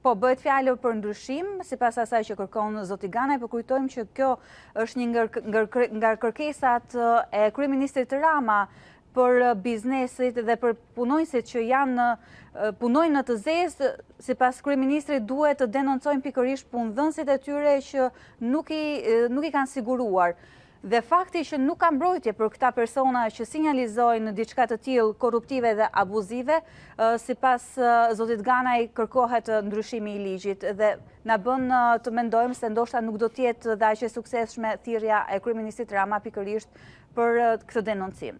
S11: Po, bëhet fjalë për ndryshim, sipas asaj që kërkon zoti Ganaj, por kujtojmë që kjo është një nga kërkesat e kryeministrit Rama për biznesit dhe për punonjësit që punojnë në të zezë, sipas kryeministrit duhet të denoncojnë pikërisht punëdhënësit e tyre që nuk i kanë siguruar. Dhe fakti që nuk ka mbrojtje për këta persona që sinjalizojnë diçka të tillë korruptive dhe abuzive, sipas zotit Ganaj kërkohet ndryshimi i ligjit dhe na bën të mendojmë se ndoshta nuk do të jetë dhe aq e suksesshme thirrja e kryeministit Rama pikërisht për këtë denoncim.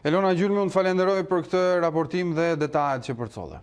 S1: Elona Gjulmi, unë falenderoj për këtë raportim dhe detajet që përcolle.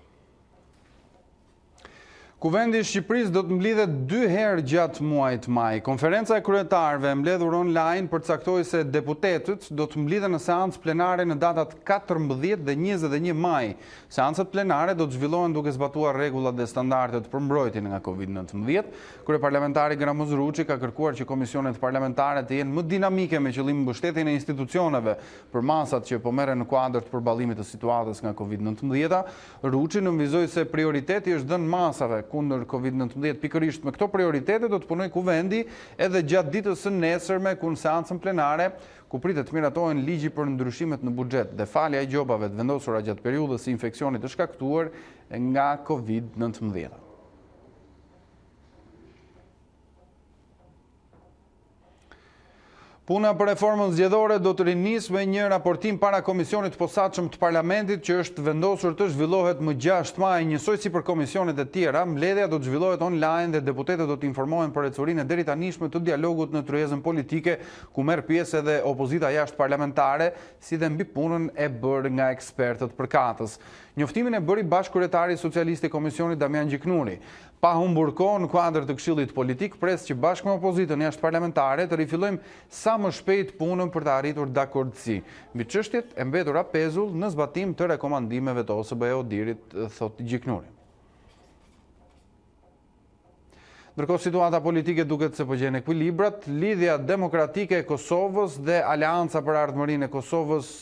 S1: Kuvendi i Shqipërisë do të mbledhet 2 herë gjatë muajit maj. Konferenca e kryetarëve mbledhur online përcaktoi se deputetët do të mblidhen në seancë plenare në datat 14 dhe 21 maj. Seancat plenare do të zhvillohen duke zbatuar rregullat dhe standardet për mbrojtjen nga Covid-19. Kryeparlamentari Gramoz Ruçi ka kërkuar që komisionet parlamentare të jenë më dinamike me qëllim mbështetjen e institucioneve për masat që po merren në kuadër të përballimit të situatës nga Covid-19. Ruçi nënvizoi se prioriteti është dhënë masave kundër COVID-19. Pikërisht me këto prioritete do të punoj kuvendi edhe gjatë ditës së nesërme ku në seancën plenare ku pritet të miratohen ligji për ndryshimet në buxhet dhe falja e gjobave të vendosura gjatë periudhës së infeksionit të shkaktuar nga COVID-19. Puna për reformën zgjedhore do të rinisë me një raportim para Komisionit Posaçëm të Parlamentit që është vendosur të zhvillohet më 6 maj, njësoj si për komisionet e tjera. Mbledhja do të zhvillohet online dhe deputetët do të informohen për ecurinë e deritanishme të dialogut në tryezën politike, ku merr pjesë edhe opozita jashtë parlamentare, si dhe mbi punën e bërë nga ekspertët përkatës. Njoftimin e bëri bashkëkryetari socialist i Komisionit Damian Gjiknuri. Pa humbur kohë në kuadër të Këshillit Politik, pres që bashkë me opozitën jashtë parlamentare të rifillojmë sa më shpejt punën për të arritur dakordsi mbi çështjet e mbetura pezull në zbatim të rekomandimeve të OSBE-Odirit, thot Gjiknuri. Ndërkohë situata politike duket se po gjen ekuilibrat, lidhja demokratike e Kosovës dhe Aleanca për Ardhmërinë e Kosovës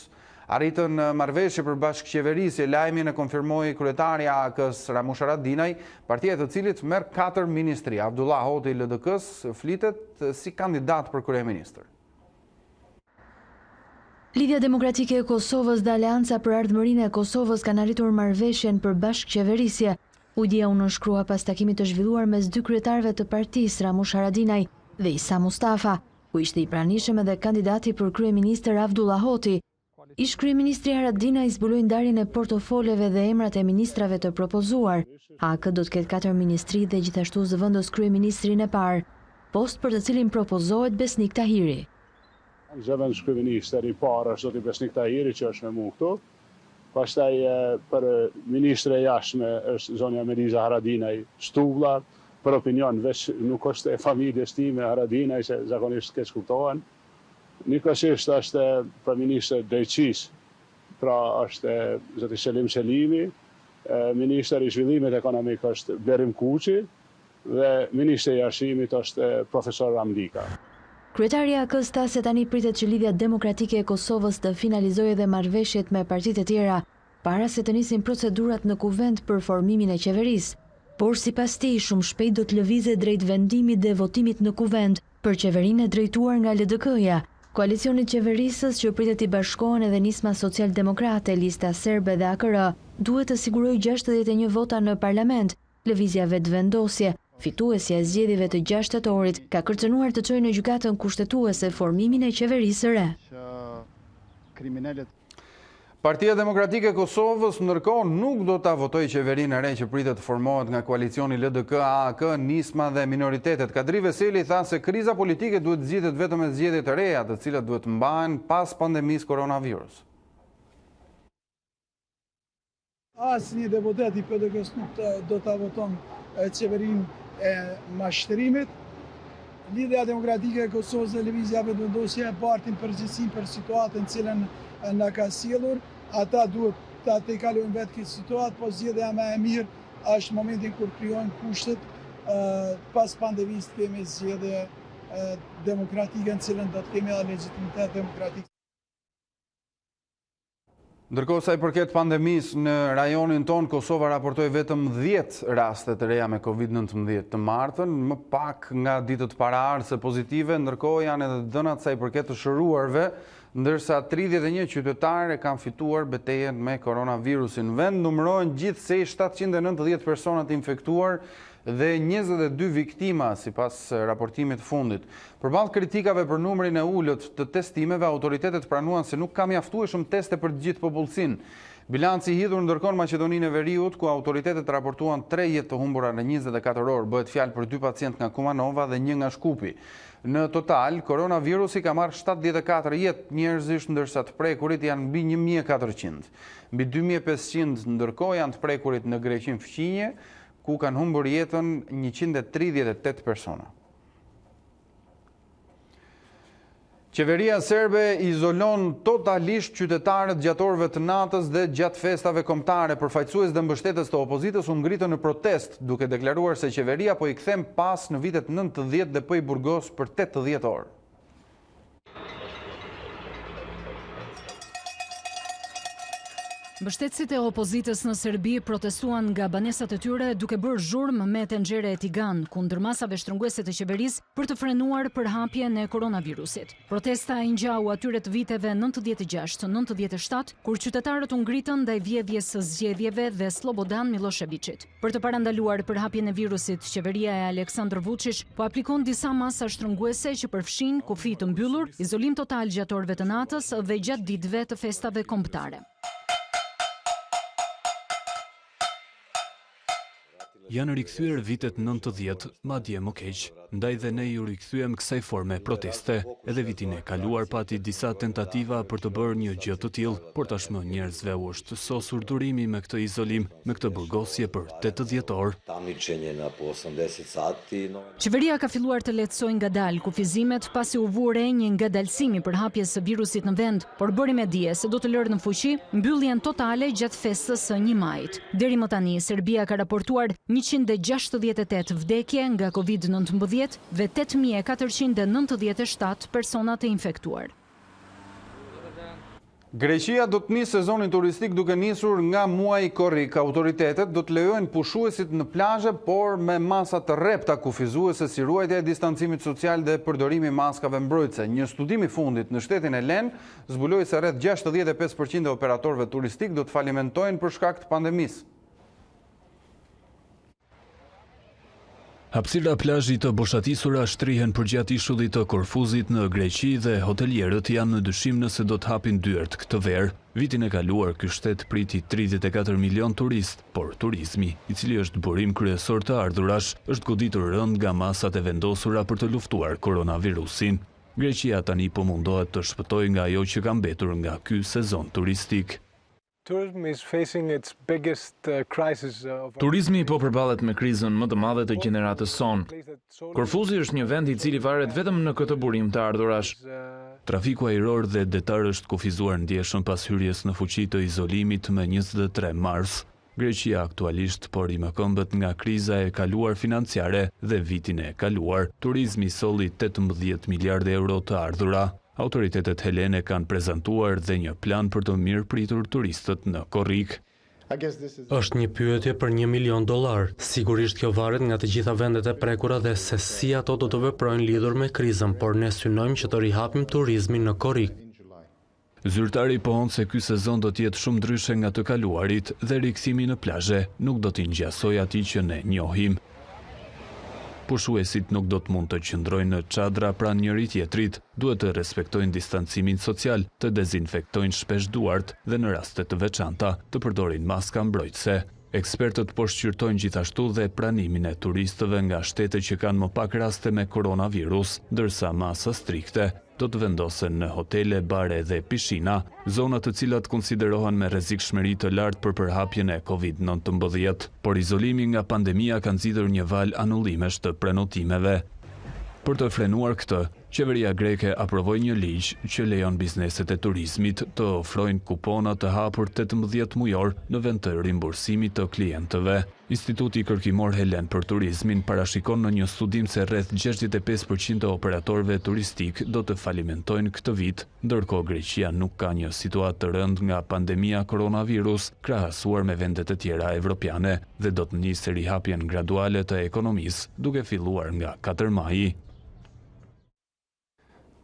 S1: arritën marrëveshje për bashkëqeverisje. Lajmin e konfirmoi kryetari i AK-s Ramush Haradinaj, partia e të cilit merr 4 ministri. Abdullah Hoti i LDK-s flitet si kandidat për kryeministër.
S3: Lidhja demokratike e Kosovës dhe Aleanca për Ardhmërinë e Kosovës kanë arritur marrëveshjen për bashkëqeverisje. Ujdia u nënshkrua pas takimit të zhvilluar mes dy kryetarëve të partisë, Ramush Haradinaj dhe Isa Mustafa, ku ishte i pranishëm edhe kandidati për kryeministër Abdullah Hoti. Ish kryeministri Haradinaj zbuloi ndarjen e portofoleve dhe emrat e ministrave të propozuar. AK do të ketë 4 ministri dhe gjithashtu zëvendës kryeministrin e parë, post për të cilin propozohet Besnik Tahiri.
S13: Zëvendës kryeministri i parë është zoti Besnik Tahiri që është me mua këtu. Pastaj për ministre jashtme është zonja Meliza Haradinaj Stuvlla, për opinion veç nuk është e familjes time Haradinaj se zakonisht keq kuptohen. Njëkohësisht është për ministër drejtësisë, pra është zoti Selim Selimi, ministër i zhvillimit ekonomik është Berim Kuçi dhe ministri i arsimit është profesor Ramlika.
S3: Kryetari i AK-s tha se tani pritet që lidhja demokratike e Kosovës të finalizojë edhe marrëveshjet me partitë e tjera, para se të nisin procedurat në kuvend për formimin e qeverisë. Por sipas tij, shumë shpejt do të lëvizet drejt vendimit dhe votimit në kuvend për qeverinë e drejtuar nga LDK-ja. Koalicionit qeverisës që pritet i bashkohen edhe nisma social-demokrate, lista serbe dhe AKR, duhet të sigurojë 61 vota në parlament. Lëvizja vetëvendosje, fituesja e zgjedhjeve të 6 tetorit, ka kërcënuar të çojë në gjykatën kushtetuese formimin e qeverisë së re.
S1: Partia Demokratike e Kosovës ndërkohë nuk do ta votojë qeverinë e re që pritet të formohet nga koalicioni LDK-AK, nisma dhe minoritetet. Kadri Veseli tha se kriza politike duhet zgjidhet vetëm me zgjedhje të reja, të cilat duhet mbahen pas pandemisë koronavirus.
S14: Asnjë deputet i PDK-s nuk do ta voton qeverinë e mashtrimit. Lidhja Demokratike e Kosovës dhe lëvizja vetëvendosje e partin përgjegjësinë për situatën cilën na ka sjellur. Ata duhet ta tejkalojnë vetë këtë situatë, po zgjedhja më e mirë është momentin kur krijojnë kushtet pas pandemisë të kemi zgjedhje demokratike në cilën do të kemi edhe legjitimitet demokratik.
S1: Ndërkohë sa i përket pandemisë në rajonin ton, Kosova raportoi vetëm 10 raste të reja me COVID-19 të martën, më pak nga ditët paraardhëse pozitive, ndërkohë janë edhe dënat sa i përket të shëruarve, ndërsa 31 qytetarë kanë fituar betejën me koronavirusin. Në vend numërohen gjithsej 790 persona të infektuar dhe 22 viktima, sipas raportimit fundit. Përballë kritikave për numrin e ulët të testimeve, autoritetet pranuan se nuk ka mjaftueshëm teste për të gjithë popullsinë. Bilanci i hidhur ndërkohë në Maqedoninë e Veriut, ku autoritetet raportuan 3 jetë të humbura në 24 orë, bëhet fjalë për 2 pacientë nga Kumanova dhe 1 nga Shkupi. Në total, koronavirusi ka marrë 74 jetë njerëzish, ndërsa të prekurit janë mbi 1400. Mbi 2500 ndërkohë janë të prekurit në Greqinë fqinje, ku kanë humbur jetën 138 persona. Qeveria serbe izolon totalisht qytetarët gjatë orëve të natës dhe gjatë festave kombëtare. Përfaqësues dhe mbështetës të opozitës u ngritën në protest, duke deklaruar se qeveria po i kthem pas në vitet 90 dhe po i burgos për 80 orë.
S3: Mbështetësit e opozitës në Serbi protestuan nga banesat e tyre duke bërë zhurmë me tenxhere e tigan kundër masave shtrënguese të qeverisë për të frenuar përhapjen e koronavirusit. Protesta i ngjau atyre të viteve 96-97 kur qytetarët u ngritën ndaj vjedhjes së zgjedhjeve dhe Slobodan Miloševićit. Për të parandaluar përhapjen e virusit, qeveria e Aleksandr Vučić po aplikon disa masa shtrënguese që përfshin kufi të mbyllur, izolim total gjatë orëve të natës dhe gjatë ditëve të festave kombëtare.
S15: Janë rikthyer vitet 90, madje më keq. Ndaj dhe ne ju rikthyem kësaj forme proteste. Edhe vitin e kaluar pati disa tentativa për të bërë një gjë të tillë, por tashmë njerëzve u është sosur durimi me këtë izolim, me këtë burgosje për 80 orë.
S3: Qeveria ka filluar të lehtësojë ngadalë kufizimet pasi u vu re një ngadalësimi për hapjes së virusit në vend, por bëri me dije se do të lërë në fuqi mbylljen totale gjatë festës së 1 majit. Deri më tani, Serbia ka raportuar 168 vdekje nga COVID-19 dhe 8.497 persona të infektuar.
S1: Greqia do të nisë sezonin turistik duke nisur nga muaji korrik. Autoritetet do të lejojnë pushuesit në plazhe, por me masa të rrepta kufizuese si ruajtja e distancimit social dhe përdorimi i maskave mbrojtëse. Një studim i fundit në shtetin Helen zbuloi se rreth 65% e operatorëve turistik do të falimentojnë për shkak të pandemisë.
S15: Hapësira plazhi të boshatisura shtrihen përgjatë ishullit të Korfuzit në Greqi dhe hotelierët janë në dyshim nëse do të hapin dyert këtë verë. Vitin e kaluar ky shtet priti 34 milion turist, por turizmi, i cili është burim kryesor të ardhurash, është goditur rënd nga masat e vendosura për të luftuar koronavirusin. Greqia tani po mundohet të shpëtojë nga ajo që ka mbetur nga ky sezon turistik.
S16: Turizmi po përballet me krizën më të madhe të gjeneratës sonë. Korfuzi është një vend i cili varet vetëm në këtë burim të ardhurash.
S15: Trafiku ajror dhe detar është kufizuar ndjeshëm pas hyrjes në fuqi të izolimit me 23 mars. Greqia aktualisht po rri më këmbët nga kriza e kaluar financiare dhe vitin e kaluar, turizmi solli 18 miliardë euro të ardhura. Autoritetet helene kanë prezantuar dhe një plan për të mirëpritur turistët në korrik.
S17: Është një pyetje për $1 milion. Sigurisht kjo varet nga të gjitha vendet e prekura dhe se si ato do të veprojnë lidhur me krizën, por ne synojmë që të rihapim turizmin në korrik.
S15: Zyrtari pohon se ky sezon do të jetë shumë ndryshe nga të kaluarit dhe rikthimi në plazhe nuk do t'i ngjasojë atij që ne njohim. Pushuesit nuk do të mund të qëndrojnë në çadra pranë njëri tjetrit, duhet të respektojnë distancimin social, të dezinfektojnë shpesh duart dhe në raste të veçanta të përdorin maska mbrojtëse. Ekspertët po shqyrtojnë gjithashtu dhe pranimin e turistëve nga shtete që kanë më pak raste me koronavirus, ndërsa masa strikte do të vendosen në hotele, bare dhe pishina, zonat të cilat konsiderohen me rrezikshmëri të lartë për përhapjen e COVID-19, por izolimi nga pandemia ka nxjerrë një val anullimesh të prenotimeve. Për të frenuar këtë, qeveria greke aprovoi një ligj që lejon bizneset e turizmit të ofrojnë kupona të hapur 18 mujor në vend të rimbursimit të klientëve. Instituti Kërkimor Helen për turizmin parashikon në një studim se rreth 65% e operatorëve turistik do të falimentojnë këtë vit, ndërkohë Greqia nuk ka një situatë të rëndë nga pandemia koronavirus krahasuar me vendet e tjera evropiane dhe do të nisë rihapjen graduale të ekonomisë duke filluar nga 4 maji.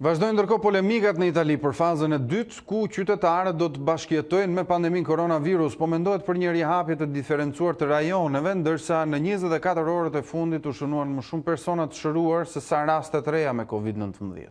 S1: Vazhdojnë ndërkohë polemikat në Itali për fazën e dytë, ku qytetarët do të bashkëjetojnë me pandemin koronavirus, po mendohet për një rihapje të diferencuar të rajoneve, ndërsa në 24 orët e fundit u shënuan më shumë persona të shëruar se sa raste të reja me COVID-19.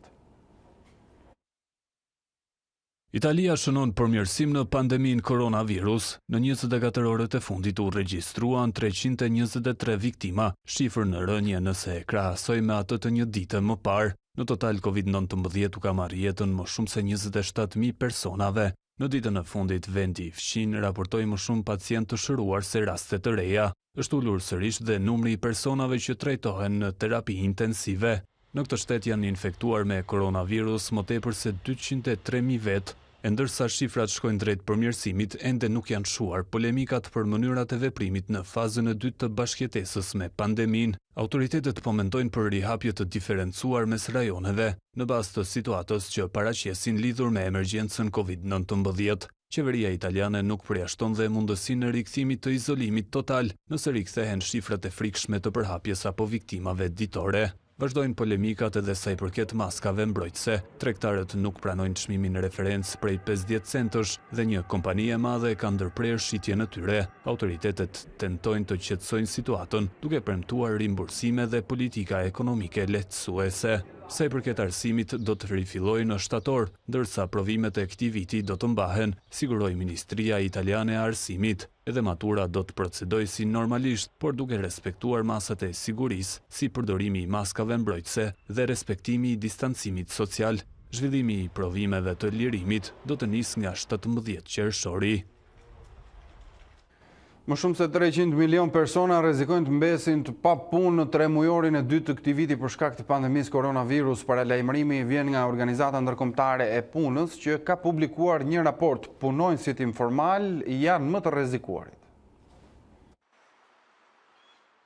S15: Italia shënon përmirësim në pandemin koronavirus. Në 24 orët e fundit u regjistruan 323 viktima, shifër në rënje nëse e krahasoj me atë të një dite më parë. Në total, COVID-19 u ka marrë jetën më shumë se 27.000 personave. Në ditën e fundit, vendi i fqin raportoi më shumë pacient të shëruar se raste të reja. Është ulur sërish dhe numri i personave që trajtohen në terapi intensive. Në këtë shtet janë infektuar me koronavirus më tepër se 203.000 vetë, ndërsa shifrat shkojnë drejt përmirësimit, ende nuk janë shuar polemikat për mënyrat e veprimit në fazën e dytë të bashkëjetesës me pandemin. Autoritetet po mendojnë për rihapje të diferencuar mes rajoneve, në bazë të situatës që paraqesin lidhur me emergjencën COVID-19. Qeveria italiane nuk përjashton dhe mundësinë e rikthimit të izolimit total nëse rikthehen shifrat e frikshme të përhapjes apo viktimave ditore. Vazhdojnë polemikat edhe sa i përket maskave mbrojtëse. Tregtarët nuk pranojnë çmimin referencë prej 50 centësh dhe një kompani e madhe ka ndërprerë shitjen e tyre. Autoritetet tentojnë të qetësojnë situatën duke premtuar rimbursime dhe politika ekonomike lehtësuese. Sa i përket arsimit do të rifillojë në shtator, ndërsa provimet e këtij viti do të mbahen, siguroi Ministria Italiane e Arsimit. Edhe matura do të procedojë si normalisht, por duke respektuar masat e sigurisë, si përdorimi i maskave mbrojtëse dhe respektimi i distancimit social. Zhvillimi i provimeve të lirimit do të nisë nga 17 qershori.
S1: Më shumë se 300 milion persona rrezikojnë të mbesin të pa punë në 3 mujorin e dytë të këtij viti për shkak të pandemisë koronavirus. Paralajmërimi vjen nga Organizata Ndërkombëtare e Punës, që ka publikuar një raport. Punonjësit informal janë më të rrezikuarit.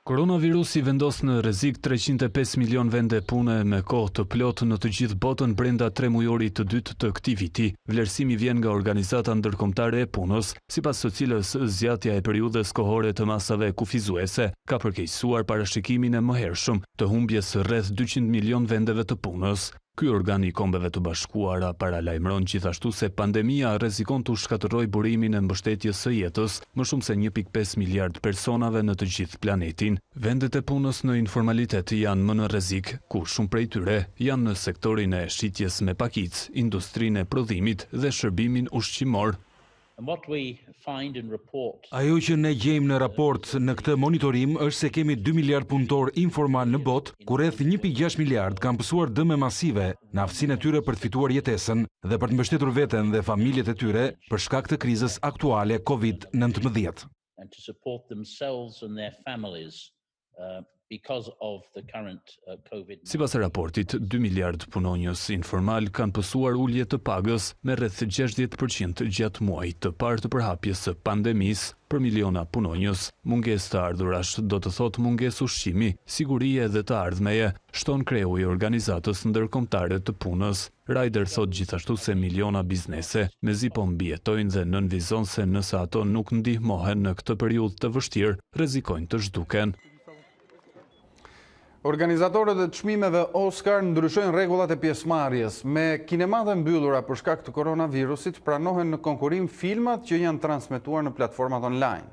S15: Koronavirusi vendos në rrezik 305 milion vende pune me kohë të plotë në të gjithë botën brenda 3 mujorit të dytë të këtij viti. Vlerësimi vjen nga Organizata Ndërkombëtare e Punës, sipas së cilës zgjatja e periudhës kohore të masave kufizuese ka përkeqësuar parashikimin e mëhershëm të humbjes së rreth 200 milion vendeve të punës. Ky organ i Kombeve të Bashkuara paralajmëron gjithashtu se pandemia rrezikon të shkatërrojë burimin e mbështetjes së jetës më shumë se 1.5 miliard personave në të gjithë planetin. Vendet e punës në informalitet janë më në rrezik, ku shumë prej tyre janë në sektorin e shitjes me pakicë, industrinë e prodhimit dhe shërbimin ushqimor.
S12: Ajo që ne gjejmë në raport në këtë monitorim është se kemi 2 miliard punëtor informal në botë, ku rreth 1.6 miliard kanë pësuar dëme masive në aftësinë e tyre për të fituar jetesën dhe për të mbështetur veten dhe familjet e tyre për shkak të krizës aktuale COVID-19.
S15: Sipas raportit, 2 miliard punonjës informal kanë pësuar ulje të pagës me rreth 60% gjatë muajit të parë të përhapjes së pandemisë. Për miliona punonjës, mungesë të ardhurash do të thotë mungesë ushqimi, sigurie dhe të ardhmeje, shton kreu i Organizatës Ndërkombëtare të Punës. Ryder thot gjithashtu se miliona biznese mezi po mbijetojnë dhe nënvizon se nëse ato nuk ndihmohen në këtë periudhë të vështirë, rrezikojnë të zhduken.
S1: Organizatorët e çmimeve Oscar ndryshojnë rregullat e pjesëmarrjes. Me kinematë mbyllura për shkak të koronavirusit, pranohen në konkurrim filmat që janë transmetuar në platformat online.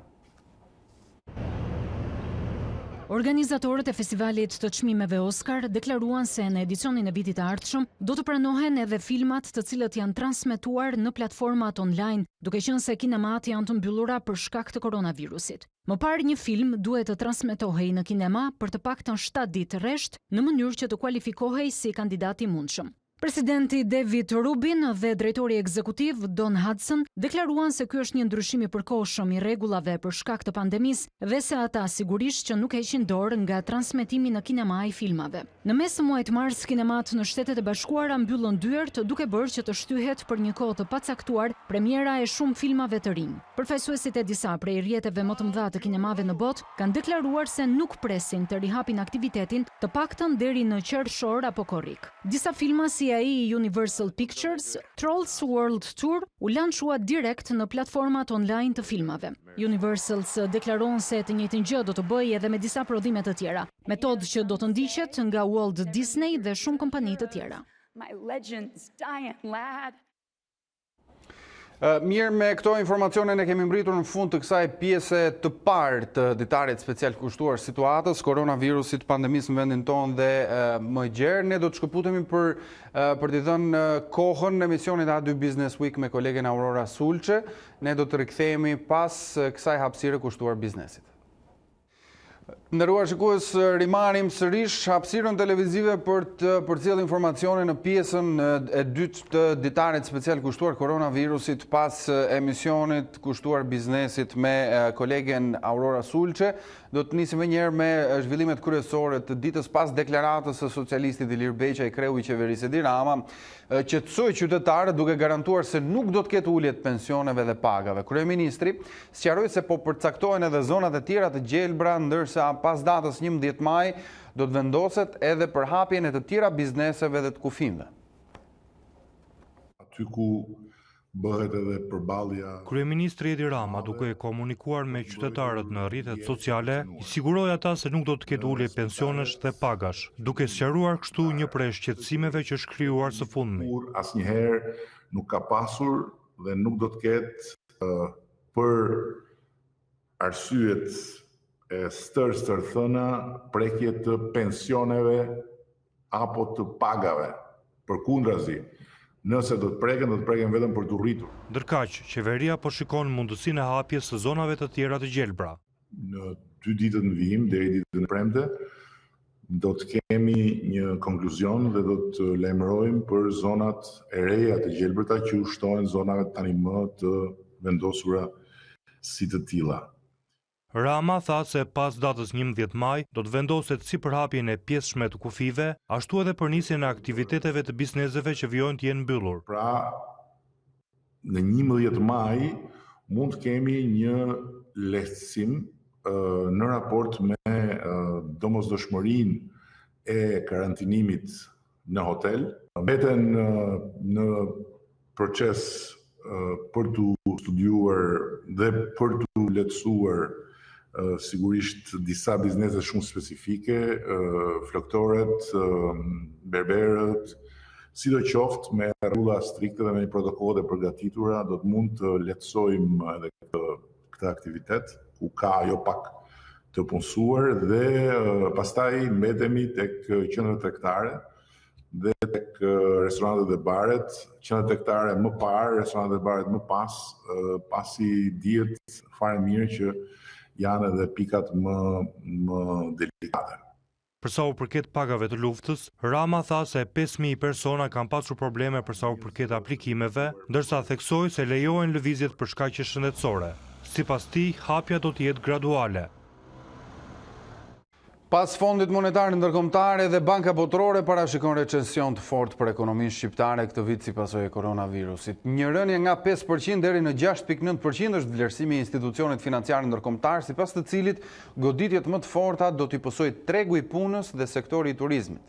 S3: Organizatorët e festivalit të çmimeve Oscar deklaruan se në edicionin e vitit të ardhshëm do të pranohen edhe filmat të cilët janë transmetuar në platformat online, duke qenë se kinemat janë të mbyllura për shkak të koronavirusit. Më parë një film duhet të transmetohej në kinema për të paktën 7 ditë rresht në mënyrë që të kualifikohej si kandidat i mundshëm. Presidenti David Rubin dhe drejtori ekzekutiv Don Hudson deklaruan se ky është një ndryshim i përkohshëm i rregullave për shkak të pandemisë dhe se ata sigurisht që nuk heqin dorë nga transmetimi në kinema i filmave. Në mes të muajit mars, kinemat në Shtetet e Bashkuara mbyllën dyert duke bërë që të shtyhet për një kohë të pacaktuar premiera e shumë filmave të rinj. Përfaqësuesit e disa prej rrjeteve më të mëdha të kinemave në botë kanë deklaruar se nuk presin të rihapin aktivitetin të paktën deri në qershor apo korrik. Disa filma si ai Universal Pictures, Trolls World Tour u lançua direkt në platformat online të filmave. Universal deklaron se të njëjtin gjë do të bëjë edhe me disa prodhime të tjera, metodë që do të ndiqet nga Walt Disney dhe shumë kompani të tjera.
S1: Mirë, me këto informacione ne kemi mbritur në fund të kësaj pjese të parë të ditarit special kushtuar situatës, koronavirusit, pandemisë në vendin tonë dhe më gjerë. Ne do të shkëputemi për t'i dhënë kohën në emisionit A2 Business Week me kolegen Aurora Sulqe. Ne do të rikthehemi pas kësaj hapësire kushtuar biznesit. Nderuar shikues, rimarim sërish hapësirën televizive për të përcjellë informacione në pjesën e dytë të ditarit special kushtuar koronavirusit pas emisionit kushtuar biznesit me kolegen Aurora Sulqe. Do të nisim njëherë me zhvillimet kryesore të ditës pas deklaratës së socialistit Ilir Beqa, i kreu i qeverisë Edi Rama, qetësoi qytetarët duke garantuar se nuk do të ketë ulje të pensioneve dhe pagave. Kryeministri sqaroi se po përcaktohen edhe zonat e tjera të gjelbra, ndërsa pas datës 11 maj do të vendoset edhe për hapjen e të tjera bizneseve dhe të kufimeve.
S2: Aty ku bëhet edhe përballja.
S18: Kryeministri Edi Rama, duke e komunikuar me qytetarët në rrjetet sociale, i siguroi ata se nuk do të ketë ulje pensionesh dhe pagash, duke sqaruar kështu një prej shqetësimeve që është krijuar së fundmi.
S2: Asnjëherë nuk ka pasur dhe nuk do të ketë për arsyet e stërthëna prekje të pensioneve apo të pagave. Përkundrazi, nëse do të preken vetëm për të rritur.
S18: Ndërkaq, qeveria po shikon mundësinë e hapjes së zonave të tjera të gjelbra.
S2: Në 2 ditët në vijim deri ditën e premte do të kemi një konkluzion dhe do të lajmërojmë për zonat e reja të gjelbërta që ushtohen zonave tani më të vendosura si të tilla.
S18: Rama tha se pas datës 11 maj do të vendoset si për hapjen e pjesëshme të kufive, ashtu edhe për nisjen e aktiviteteve të bizneseve që vijojnë të jenë mbyllur.
S2: Pra, në 11 maj mund të kemi një lehtësim në raport me domosdoshmërinë e karantinimit në hotel. Mbeten në proces për të studiuar dhe për të lehtësuar sigurisht disa biznese shumë specifike, floktorët, berberët, sidoqoftë me rregulla strikte dhe me protokolle të përgatitura, do të mund të lehtësojmë edhe këtë aktivitet, ku ka ajo pak të punësuar dhe pastaj mbetemi tek qendrat tregtare dhe tek restorantet dhe baret, qendrat tregtare më parë, restorantet dhe baret më pas, pasi dihet fare mirë që janë edhe pikat më delikate.
S18: Për sa u përket pagave të luftës, Rama tha se 5.000 persona kanë pasur probleme për sa u përket aplikimeve, ndërsa theksoi se lejohen lëvizjet për shkaqe shëndetësore. Sipas tij, hapja do të jetë graduale.
S1: Pas Fondit Monetar Ndërkombëtar edhe Banka Botërore parashikon recesion të fortë për ekonominë shqiptare këtë vit si pasojë e koronavirusit. Një rënje nga 5% deri në 6.9% është vlerësimi i institucionit financiar ndërkombëtar, sipas të cilit goditjet më të forta do t'i pësojë tregu i punës dhe sektori i turizmit.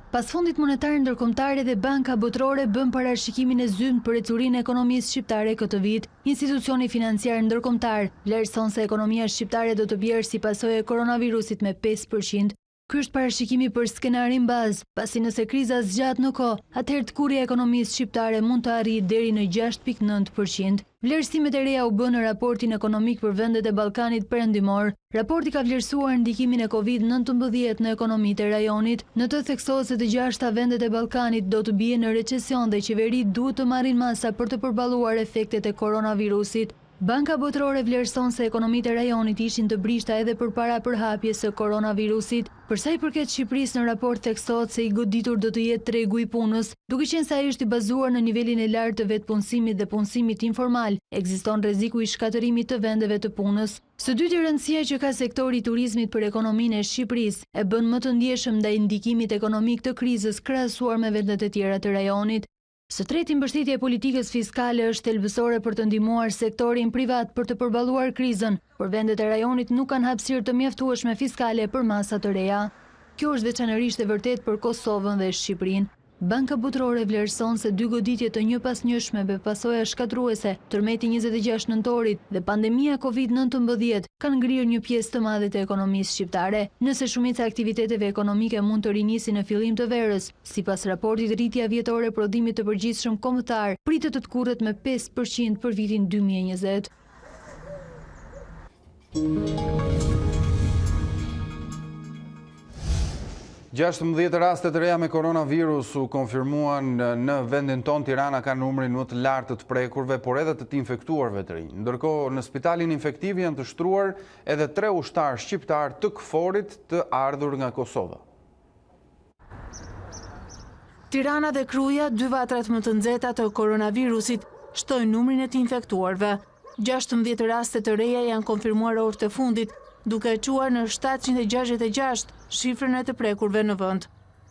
S3: Pas Fondit Monetar Ndërkombëtar dhe Banka Botërore bën parashikimin e zymt për ecurinë e ekonomisë shqiptare këtë vit, institucioni financiar ndërkombëtar vlerëson se ekonomia shqiptare do të bjerë si pasojë e koronavirusit me 5%. Ky është parashikimi për skenarin bazë, pasi nëse kriza zgjat në kohë, atëherë kurri i ekonomisë shqiptare mund të arrijë deri në 6.9%. Vlerësimet e reja u bën në raportin ekonomik për vendet e Ballkanit Perëndimor. Raporti ka vlerësuar ndikimin e Covid-19 në ekonomitë e rajonit. Në të theksohet se të 6 vendet e Ballkanit do të bien në recesion dhe qeveritë duhet të marrin masa për të përballuar efektet e koronavirusit. Banka Botërore vlerëson se ekonomitë e rajonit ishin të brishta edhe përpara përhapjes së koronavirusit. Për sa i përket Shqipërisë, në raport theksohet se i goditur do të jetë tregu i punës, duke qenë se ai është i bazuar në nivelin e lartë të vetpunësimit dhe punësimit informal. Ekziston rreziku i shkatërimit të vendeve të punës. Së dyti, rëndësia që ka sektori i turizmit për ekonominë e Shqipërisë e bën më të ndjeshëm ndaj ndikimit ekonomik të krizës krahasuar me vendet e tjera të rajonit. Së treti, mbështetja e politikës fiskale është thelbësore për të ndihmuar sektorin privat për të përballuar krizën, por vendet e rajonit nuk kanë hapësirë të mjaftueshme fiskale për masa të reja. Kjo është veçanërisht e vërtet për Kosovën dhe Shqipërinë. Banka Botërore vlerëson se 2 goditje të njëpasnjëshme me pasoja shkatruese, tërmeti 26 nëntorit dhe pandemia Covid-19 kanë ngrirë një pjesë të madhe të ekonomisë shqiptare, nëse shumica e aktiviteteve ekonomike mund të rinisi në fillim të verës. Sipas raportit, rritja vjetore e prodhimit të përgjithshëm kombëtar pritet të kurret me 5% për vitin 2020.
S1: 16 raste të reja me koronavirus u konfirmuan në vendin ton. Tirana ka numrin më të lartë të prekurve, por edhe të infektuarve të rinj. Ndërkohë, në spitalin infektiv janë të shtruar edhe 3 ushtarë shqiptar të KFOR-it të ardhur nga Kosova.
S4: Tirana dhe Kruja, 2 vatrat më të nxehta të koronavirusit, shtojnë numrin e të infektuarve. 16 raste të reja janë konfirmuar orët e fundit, duke e quar në 766 shifrën e të prekurve në vend.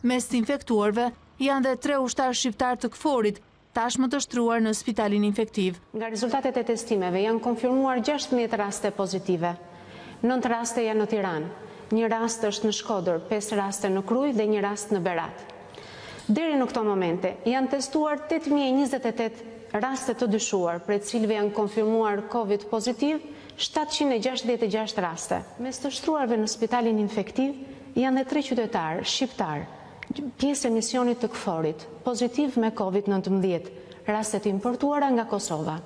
S4: Mes të infektuarve janë dhe 3 ushtarë shqiptar të KFOR-it, tashmë të shtruar në spitalin infektiv.
S5: Nga rezultatet e testimeve janë konfirmuar 16 raste pozitive. 9 raste janë në Tiranë, 1 rast është në Shkodër, 5 raste në Krujë dhe 1 rast në Berat. Deri në këto momente janë testuar 8.028 raste të dyshuar, për të cilëve janë konfirmuar COVID pozitiv 766 raste. Mes të shtruarve në spitalin infektiv janë dhe 3 qytetarë shqiptar, pjesë e misionit të KFOR-it, pozitiv me COVID-19, rastet importuara nga Kosova.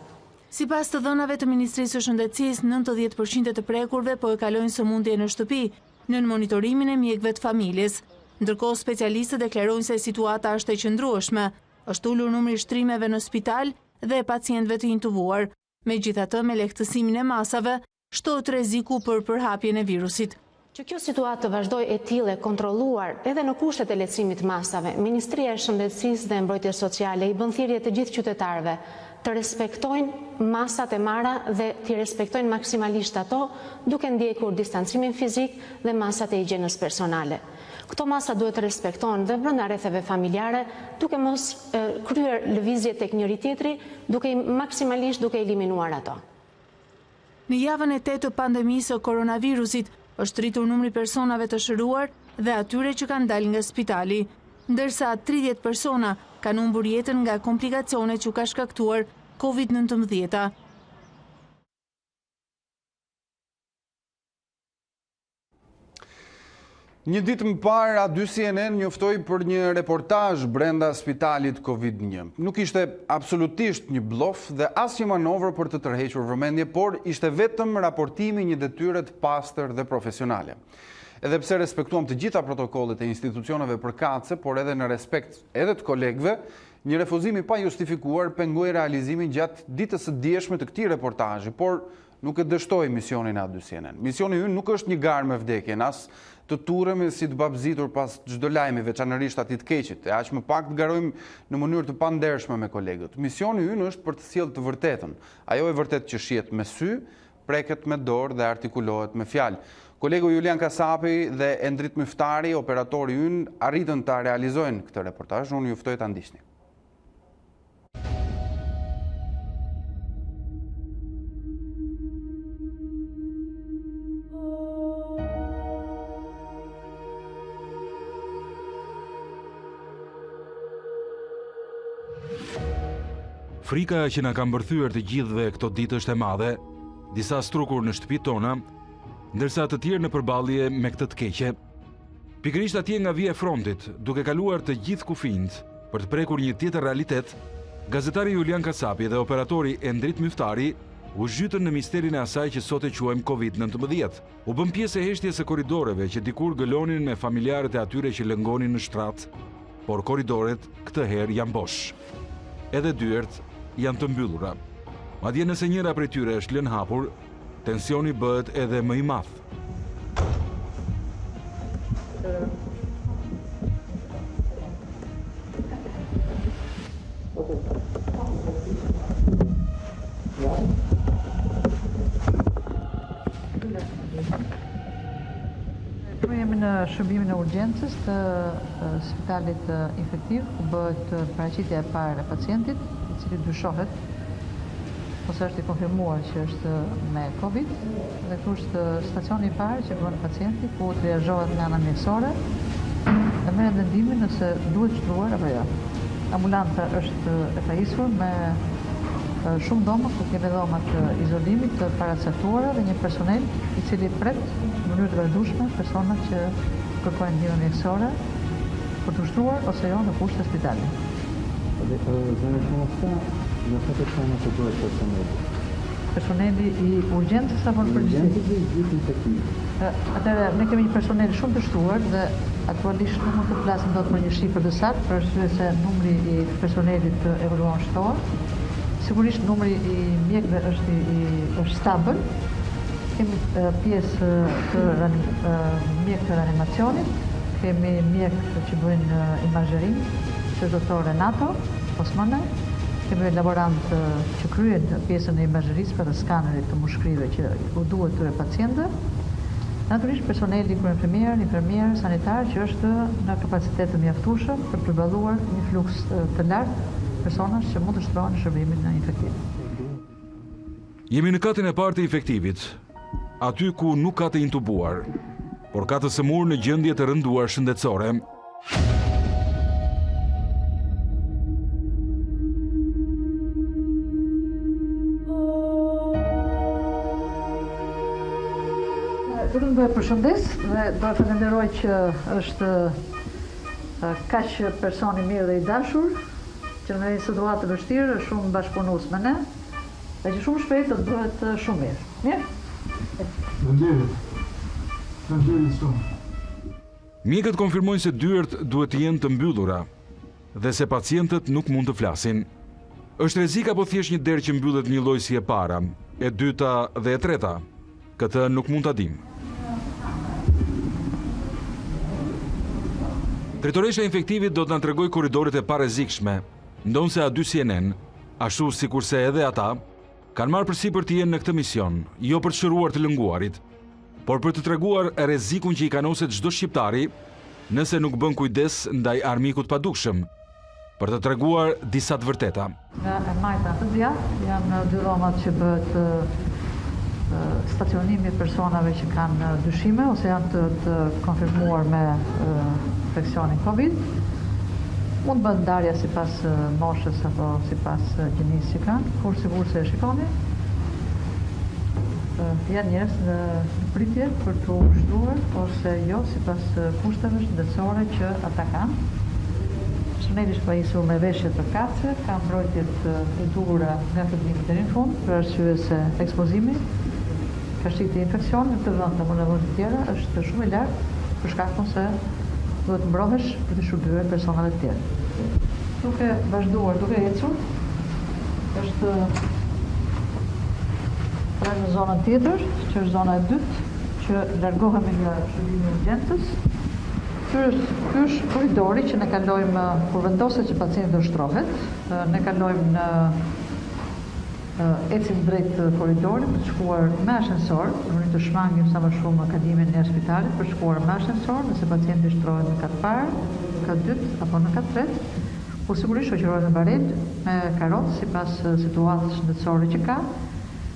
S4: Sipas të dhënave të Ministrisë së Shëndetësisë, 90% të prekurve po e kalojnë sëmundje në shtëpi, nën monitorimin e mjekëve të familjes. Ndërkohë specialistët deklarojnë se situata është e qëndrueshme, është ulur numri i shtrimeve në spital dhe pacientëve të intubuar. Megjithatë, me lehtësimin e masave, shtohet rreziku për përhapjen e virusit.
S5: Që kjo situatë të vazhdoj e tillë e kontrolluar edhe në kushtet e lehtësimit masave, Ministria e Shëndetësisë dhe Mbrojtjes Sociale i bën thirrje të gjithë qytetarëve të respektojnë masat e mara dhe të respektojnë maksimalisht ato, duke ndjekur distancimin fizik dhe masat e higjienës personale. Këto masa duhet të respektohen dhe brenda rrethave familjare, duke mos kryer lëvizje tek njëri tjetri, maksimalisht duke eliminuar ato.
S4: Në javën e 8 të pandemisë së koronavirusit, është rritur numri personave të shëruar dhe atyre që kanë dalë nga spitali, ndërsa 30 persona kanë humbur jetën nga komplikacionet që ka shkaktuar COVID-19.
S1: Një ditë më parë, A2 CNN njoftoi për një reportazh brenda spitalit COVID-19. Nuk ishte absolutisht një blof dhe as një manovër për të tërhequr vëmendje, por ishte vetëm raportimi një detyre të pastër dhe profesionale. Edhe pse respektuam të gjitha protokollet e institucioneve përkatëse, por edhe në respekt edhe të kolegëve, një refuzim i pa justifikuar pengoi realizimin gjatë ditës së dieshme të këtij reportazhi, por nuk e dështoi misionin e A2 CNN. Misioni ynë nuk është një garë me vdekjen, as të turremi si të babzitur pas çdo lajmi, veçanërisht atij të keqit, e aq më pak të garojmë në mënyrë të pandershme me kolegët. Misioni ynë është për të sjellë të vërtetën, ajo e vërtetë që shihet me sy, preket me dorë dhe artikulohet me fjalë. Kolegu Julian Kasapi dhe Endrit Myftari, operatori ynë, arritën ta realizojnë këtë reportazh. Unë ju ftoj ta ndiqni.
S12: Frika që na ka mbërthyer të gjithëve këto ditë është e madhe, disa strukur në shtëpitë tona, ndërsa të tjerë në përballje me këtë të keqe. Pikërisht atje nga vija e frontit, duke kaluar të gjithë kufinë për të prekur një tjetër realitet, gazetari Julian Kasapi dhe operatori Endrit Myftari u zhytën në misterin e asaj që sot e quajmë COVID-19. U bën pjesë e heshtjes së korridoreve që dikur gëlonin me familjarët e atyre që lëngonin në shtrat, por korridoret këtë herë janë bosh. Edhe dyert janë të mbyllura. Madje nëse njëra prej tyre është lënë hapur, tensioni bëhet edhe më i madh.
S19: Ne jemi në shërbimin e urgjencës të spitalit infektiv, ku bëhet paraqitja e parë e pacientit, i cili dyshohet ose është i konfirmuar që është me COVID, dhe këtu është stacioni i parë që bën pacienti, ku triazhohet nga ana mjekësore dhe merret vendimin nëse duhet shtruar apo jo. Ambulanta është e pajisur me shumë dhoma, ku kemi dhomat të izolimit të paracaktuara dhe një personel i cili pret në mënyrë të vazhdueshme persona që kërkojnë ndihmë mjekësore për të shtruar ose jo në kushte spitali. Personeli i urgjencës apo në përgjithësi? Atëherë, ne kemi një personel shumë të shtruar dhe aktualisht nuk mund të flasim dot për një shifër të saktë, për arsye se numri i personelit evoluon shtohet. Sigurisht numri i mjekëve është stabil. Kemi pjesë të mjekë të reanimacionit, kemi mjekë që bëjnë imazherim, që doktor Renato Osmane, kemi laborant që kryen pjesën e imazherisë për skanerit të mushkrive që u duhet këtyre pacientëve. Natyrisht personeli infermier, sanitar që është në kapacitet të mjaftueshëm për të përballuar një fluks të lartë personash që mund të shtrohen në shërbimin infektiv.
S12: Jemi në katin e parë të infektivit, aty ku nuk ka të intubuar, por ka të sëmurë në gjendje të rënduar shëndetësore.
S19: Vetëm do e përshëndes dhe do e falenderoj që është kaq person i mirë dhe i dashur, që në një situatë të vështirë është shumë bashkëpunues me ne, dhe që shumë shpejt do të bëhet shumë mirë. Mirë?
S14: Faleminderit shumë.
S12: Mjekët konfirmojnë se dyert duhet të jenë të mbyllura dhe se pacientët nuk mund të flasin. Është rrezik apo thjesht një derë që mbyllet një lloj si e para, e dyta dhe e treta? Këtë nuk mund ta dim. Drejtoresha e infektivit do të na tregojë korridoret e parrezikshme, ndonse A2 CNN, ashtu sikurse edhe ata, kanë marrë përsipër të jenë në këtë mision, jo për të shëruar të lënguarit, por për të treguar rrezikun që i kanoset çdo shqiptari nëse nuk bën kujdes ndaj armikut padukshëm, për të treguar disa të vërteta.
S19: Nga e majta të djathtë janë dy dhomat që bëhet stacionimi e personave që kanë dyshime ose janë të konfirmuar me infeksionin Covid. Mund bëhet ndarja sipas moshës apo sipas gjinisë që kanë, kur sigurisht e shikoni. Janë njerëz në pritje për të ushtruar ose jo sipas kushteve shëndetësore që ata kanë. Personeli është pajisur me veshje të kacë, ka mbrojtjet e duhura nga fillimi deri në fund për arsye se ekspozimi ka shitje infeksion në këtë vend apo në vende të tjera është shumë i lartë për shkak se duhet mbrohesh për të shërbyer personave të tjerë. Duke vazhduar, duke ecur, është pra në zonën tjetër, që është zona e dytë, që largohemi nga shërbimi i urgjencës. Ky është korridori që ne kalojmë kur vendoset që pacienti do shtrohet, ne kalojmë në ecim drejt korridorit për të shkuar me ashensor, në të shmangim sa më shumë kalimin e spitalit për të shkuar me ashensor, nëse pacienti shtrohet në kat parë, kat dytë apo në kat tretë, por sigurisht shoqërohet me baret, me karrotë sipas situatës shëndetësore që ka.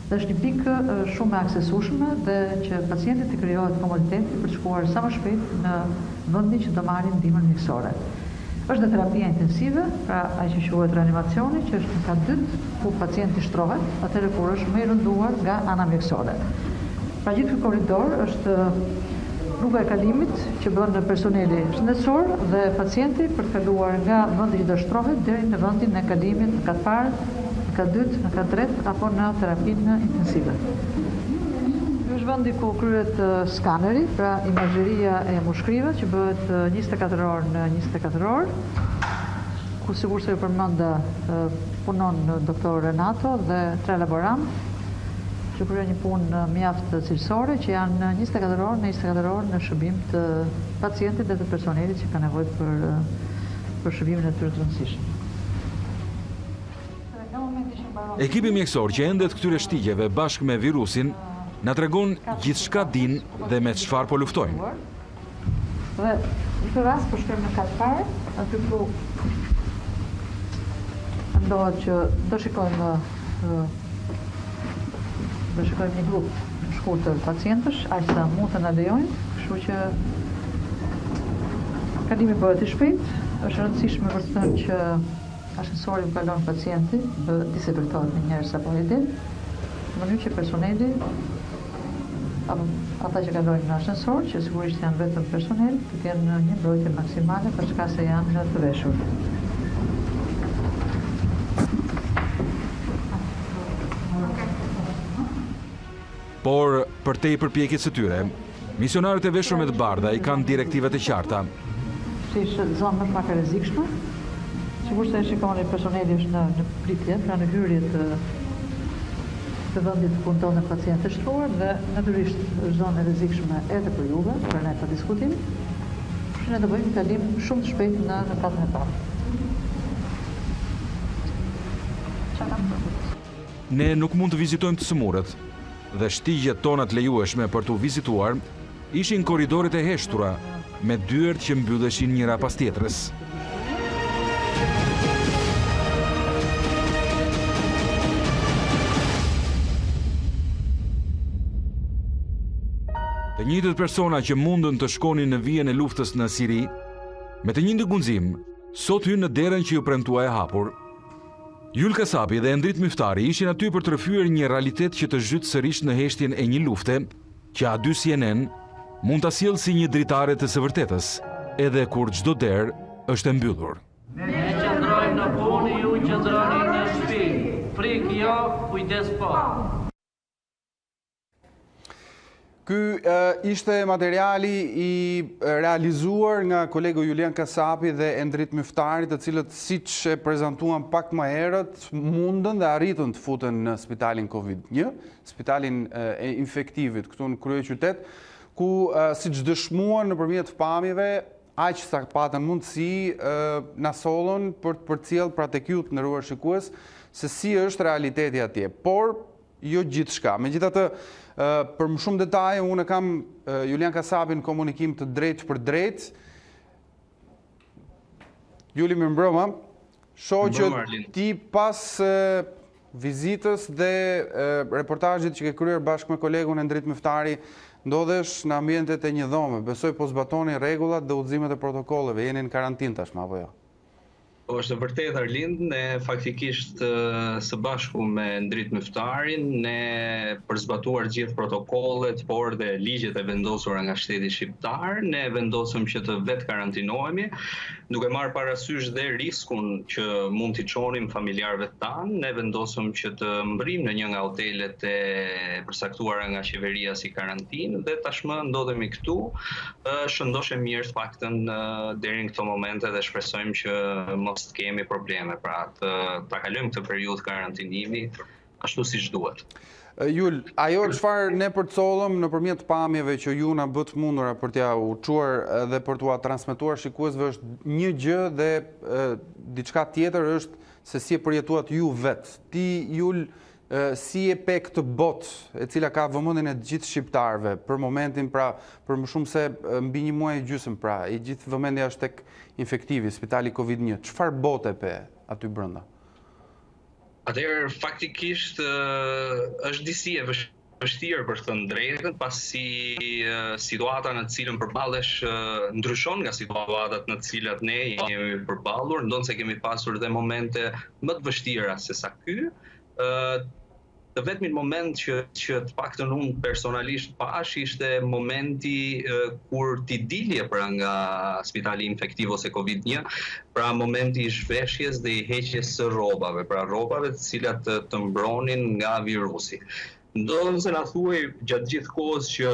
S19: Dhe është një pikë shumë e aksesueshme dhe që pacientit të krijohet komoditeti për të shkuar sa më shpejt në vendin që do marrin ndihmën mjekësore. Është dhe terapia intensive, pra ai që quhet reanimacioni, që është në kat dytë ku pacienti shtrohet, atëherë kur është më i rënduar nga ana mjekësore. Pra gjithë ky korridor është rruga e kalimit që bën personeli shëndetësor dhe pacienti për të kaluar nga vendi që do shtrohet deri në vendin e kalimit në kat parë, në kat dytë, në kat tretë apo në terapinë intensive. Ky është vendi ku kryhet skaneri, pra imazheria e mushkrive që bëhet 24 orë në 24 orë, ku sigurisht ju përmenda punon doktor Renato dhe 3 laborant që kryen një punë mjaft cilësore që janë 24 orë në 24 orë në shërbim të pacientit dhe të personelit që ka nevojë për shërbimin e tyre të rëndësishëm.
S12: Ekipi mjekësor që endet këtyre shtigjeve bashkë me virusin na tregon gjithçka din dhe me çfarë po luftojnë.
S19: Dhe në këtë rast po shkojmë në kat parë, aty ku ndohet që do shikojmë një grup shkurtër pacientësh, aq sa mund të na lejojnë, kështu që kalimi bëhet i shpejt. Është rëndësishme për të thënë që ashensori u kalon pacienti, disinfektohet me njerëz apo edin, në mënyrë që personeli ata që kalojnë në ashensor, që sigurisht janë vetëm personel, të kenë një mbrojtje maksimale për shkak se janë të veshur.
S12: Por, për te i përpjekjes së tyre, misionarët e veshur me të bardha i kanë direktivat e qarta.
S19: Ishte zonë më pak e rrezikshme. Sigurisht se shikoni personeli është në pritje, pra në hyrje të vendit ku ndodhen pacientë të shtruar dhe natyrisht është zonë e rrezikshme edhe për juve, për ne pa diskutim. Ne do bëjmë kalim shumë të shpejt në katën e parë.
S12: Ne nuk mund të vizitojmë të sëmurët dhe shtigjet tona të lejueshme për të vizituar ishin korridoret e heshtura me dyert që mbylleshin njëra pas tjetrës. Të njëjtët persona që mundën të shkonin në vijën e luftës në Siri, me të njëjtin guxim, sot hynë në derën që ju premtua e hapur. Yul Kasapi dhe Endrit Myftari ishin aty për të rrëfyer një realitet që të zhytë sërish në heshtjen e një lufte që A2 CNN mund ta sjellë si një dritare të së vërtetës, edhe kur çdo derë është e mbyllur.
S20: Ne qëndrojmë në punë, ju qëndroni në shtëpi. Frikë jo, kujdes po.
S1: Ky ishte materiali i realizuar nga kolegu Julian Kasapi dhe Endrit Myftari, të cilët siç e prezantuan pak më herët, mundën dhe arritën të futen në spitalin Covid-1, spitalin e infektivit këtu në kryeqytet, ku siç dëshmuan nëpërmjet pamjeve, aq sa patën mundësi na sollën për të përcjell pra tek ju të nderuar shikues se si është realiteti atje, por jo gjithçka. Megjithatë, për më shumë detaje, unë kam Julian Kasapin në komunikim të drejtë për drejtë. Juli, mirëmbrëma. Shoh që ti pas vizitës dhe reportazhit që ke kryer bashkë me kolegun Endrit Myftari, ndodhesh në ambientet e një dhome. Besoj po zbatoni rregullat dhe udhëzimet e protokolleve. Jeni në karantinë tashmë apo jo?
S21: Është vërtet Arlind, ne faktikisht së bashku me Endrit Myftarin, ne për zbatuar gjithë protokollet, por dhe ligjet e vendosura nga shteti shqiptar, ne vendosëm që të vetë karantinohemi, duke marrë parasysh dhe riskun që mund t'i çonim familjarëve tanë, ne vendosëm që të mbrim në një nga hotelet e përsaktuara nga qeveria si karantinë dhe tashmë ndodhemi këtu, shëndoshem mirë të paktën deri në këto momente dhe shpresojmë që mos të kemi probleme, pra ta kalojmë këtë periudhë karantinimi ashtu siç duhet.
S1: Jul, ajo çfarë ne përcollëm nëpërmjet pamjeve që ju na bët mundura për t'ja u çuar dhe për t'ua transmetuar shikuesve është një gjë dhe diçka tjetër është se si e përjetuat ju vetë. Ti, Jul, si e pe këtë botë e cila ka vëmendjen e gjithë shqiptarëve për momentin, pra për më shumë se mbi një muaj e gjysmë, pra i gjithë vëmendja është tek infektivi, spitali Covid-1. Çfarë bote pe aty brenda?
S21: Atëherë faktikisht është disi e vështirë për të thënë drejtën, pasi situata në të cilën përballesh ndryshon nga situatat në të cilat ne jemi përballur, ndonse kemi pasur dhe momente më të vështira se sa ky. Të vetmin moment që të paktën unë personalisht pash ishte momenti kur ti dilje pra nga spitali infektiv ose Covid-1, pra momenti i zhveshjes dhe i heqjes së rrobave, pra rrobave të cilat të mbronin nga virusi. Ndodhen se na thuaj gjatë gjithë kohës që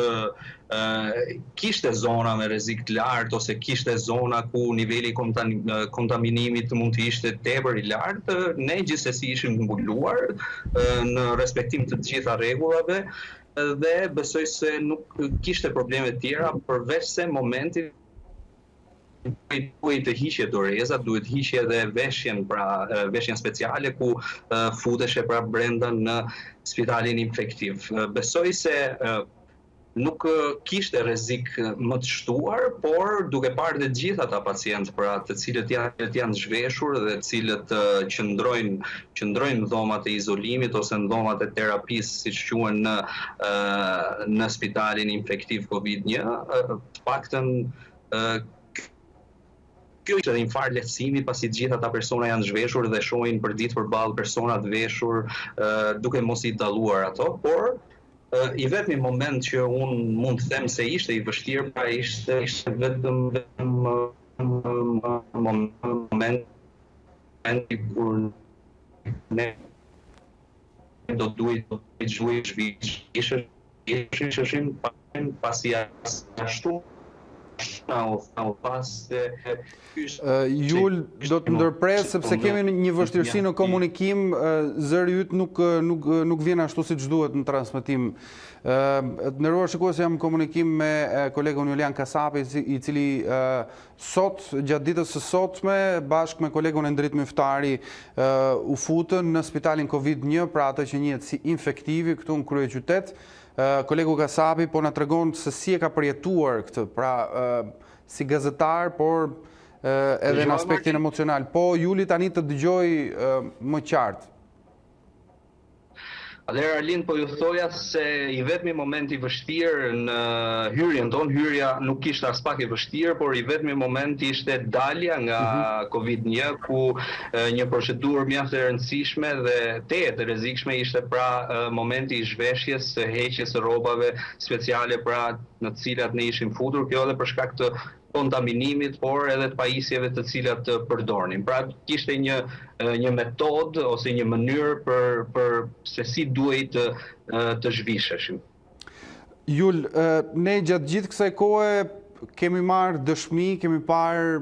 S21: kishte zona me rrezik të lartë ose kishte zona ku niveli kontaminimit mund të ishte tepër i lartë, ne gjithsesi ishim mbuluar në respektim të gjitha rregullave dhe besoj se nuk kishte probleme tjera përveç se momentin duhet të hiqje dorezat, duhet të hiqje edhe veshjen, pra veshjen speciale ku futeshe pra brenda në spitalin infektiv. Besoj se nuk kishte rrezik më të shtuar, por duke parë të gjithë ata pacientë pra të cilët janë zhveshur dhe të cilët qëndrojnë në dhomat e izolimit ose në dhomat e terapisë, siç quhen në spitalin infektiv Covid-1, të paktën kjo ishte një farë lehtësimi pasi të gjitha ata persona janë zhveshur dhe shohin për ditë përballë persona të veshur duke mos i dalluar ato, por i vetmi moment që unë mund të them se ishte i vështirë, pra ishte vetëm momenti kur ne do duhet të zhvishim pasi ashtu.
S1: Jul, do të ndërpres sepse kemi një vështirësi në komunikim, zëri yt nuk vjen ashtu siç duhet në transmetim. Nderuar shikues, jam në komunikim me kolegun Julian Kasapi, i cili sot, gjatë ditës së sotme, bashkë me kolegun Endrit Myftari, u futën në spitalin Covid-1, pra atë që njihet si infektivi këtu në kryeqytet. Kolegu Kasapi po na tregon se si e ka përjetuar këtë, pra si gazetar, por edhe në aspektin emocional. Po, Juli, tani të dëgjoj më qartë.
S21: Atëherë Arlind, po ju thoja se i vetmi momenti i vështirë në hyrjen tonë, hyrja nuk ishte as pak e vështirë, por i vetmi momenti ishte dalja nga Covid-19, ku një procedurë mjaft e rëndësishme dhe tejet e rrezikshme ishte pra momenti i zhveshjes, heqjes së rrobave speciale pra në të cilat ne ishim futur, kjo edhe për shkak të kontaminimit, por edhe të pajisjeve të cilat të përdornin. Pra kishte një metodë ose një mënyrë për se si duhet të zhvisheshim.
S1: Jul, ne gjatë gjithë kësaj kohe kemi marrë dëshmi, kemi parë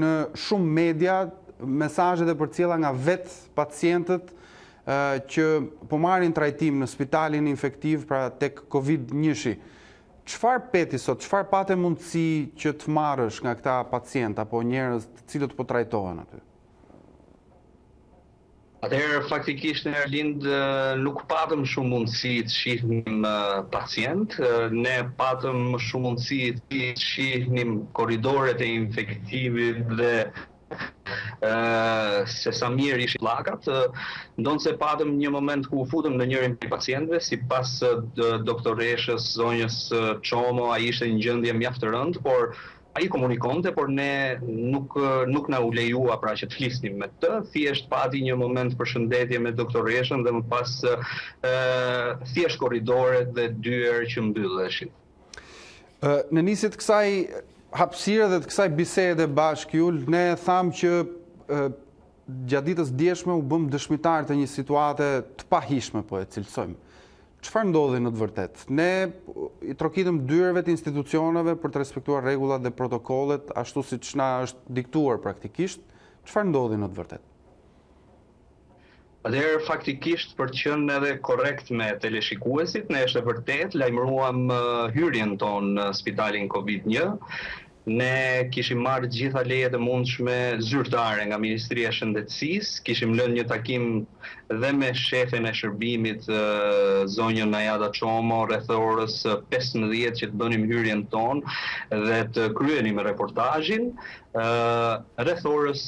S1: në shumë media mesazhet e përcjella nga vetë pacientët që po marrin trajtim në spitalin infektiv pra tek Covid-19. Çfarë peti sot, çfarë patë mundësi që të marrësh nga këta pacient apo njerëz të cilët po trajtohen aty?
S21: Atëherë faktikisht në Arlind nuk patëm shumë mundësi të shihnim pacient, ne patëm shumë mundësi të shihnim korridoret e infektivit dhe se sa mirë ishin llakat, ndonë se patëm një moment ku futëm në njërin prej pacientëve, sipas doktoreshës zonjës Çomo, ai ishte në një gjendje mjaft të rëndë, por ai komunikonte, por ne nuk na u lejua pra që të flisnim me të, thjesht pati një moment përshëndetje me doktoreshën dhe më pas thjesht korridoret dhe dyer që mbylleshin.
S1: Në nisjet kësaj hapësire dhe të kësaj bisede bashkë, Jul, ne thamë që gjatë ditës djeshme u bëm dëshmitar të një situate të pahishme, po e cilësojmë. Çfarë ndodhi në të vërtetë? Ne i trokitëm dyreve të institucioneve për të respektuar rregullat dhe protokollet ashtu siç na është diktuar praktikisht. Çfarë ndodhi në të vërtetë?
S21: Atëherë faktikisht për të qenë edhe korrekt me teleshikuesit, ne është e vërtet lajmëruam hyrjen tonë në spitalin Covid-19. Ne kishim marrë gjitha lejet e mundshme zyrtare nga Ministria e Shëndetësisë, kishim lënë një takim dhe me shefen e shërbimit zonjën Najada Çomo rreth orës 15 që të bënim hyrjen tonë dhe të kryenim reportazhin. Rreth orës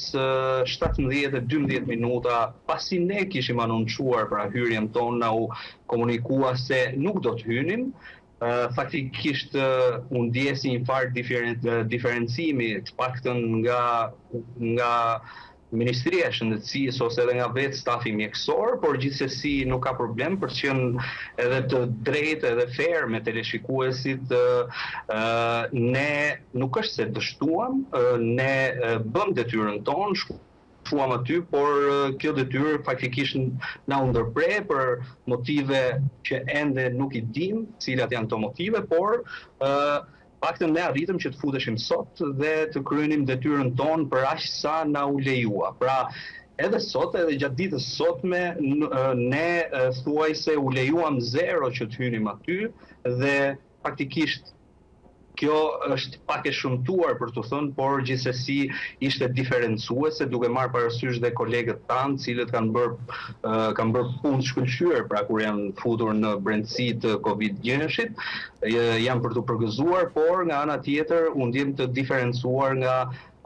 S21: 17:12 minuta pasi ne kishim anoncuar pra hyrjen tonë, na u komunikua se nuk do të hynim. Faktikisht unë ndjesi një farë diferencimi të paktën nga Ministria e Shëndetësisë ose edhe nga vetë stafi mjekësor, por gjithsesi nuk ka problem për të qenë edhe të drejtë edhe fair me teleshikuesit. Ne nuk është se dështuam, ne bëm detyrën tonë, shkuam aty, por kjo detyrë faktikisht na u ndërpre për motive që ende nuk i dim cilat janë këto motive, por paktën ne arritëm që të futeshim sot dhe të kryenim detyrën tonë për aq sa na u lejua. Pra, edhe sot, edhe gjatë ditës sotme, ne thuajse u lejuam zero që të hynim aty dhe faktikisht kjo është pak e shëmtuar për të thënë, por gjithsesi ishte diferencuese, duke marrë parasysh dhe kolegët tanë, cilët kanë bërë punë shkëlqyer, pra kur janë futur në brendësi të Covid-19-shit, janë për të përgëzuar, por nga ana tjetër u ndjem të diferencuar nga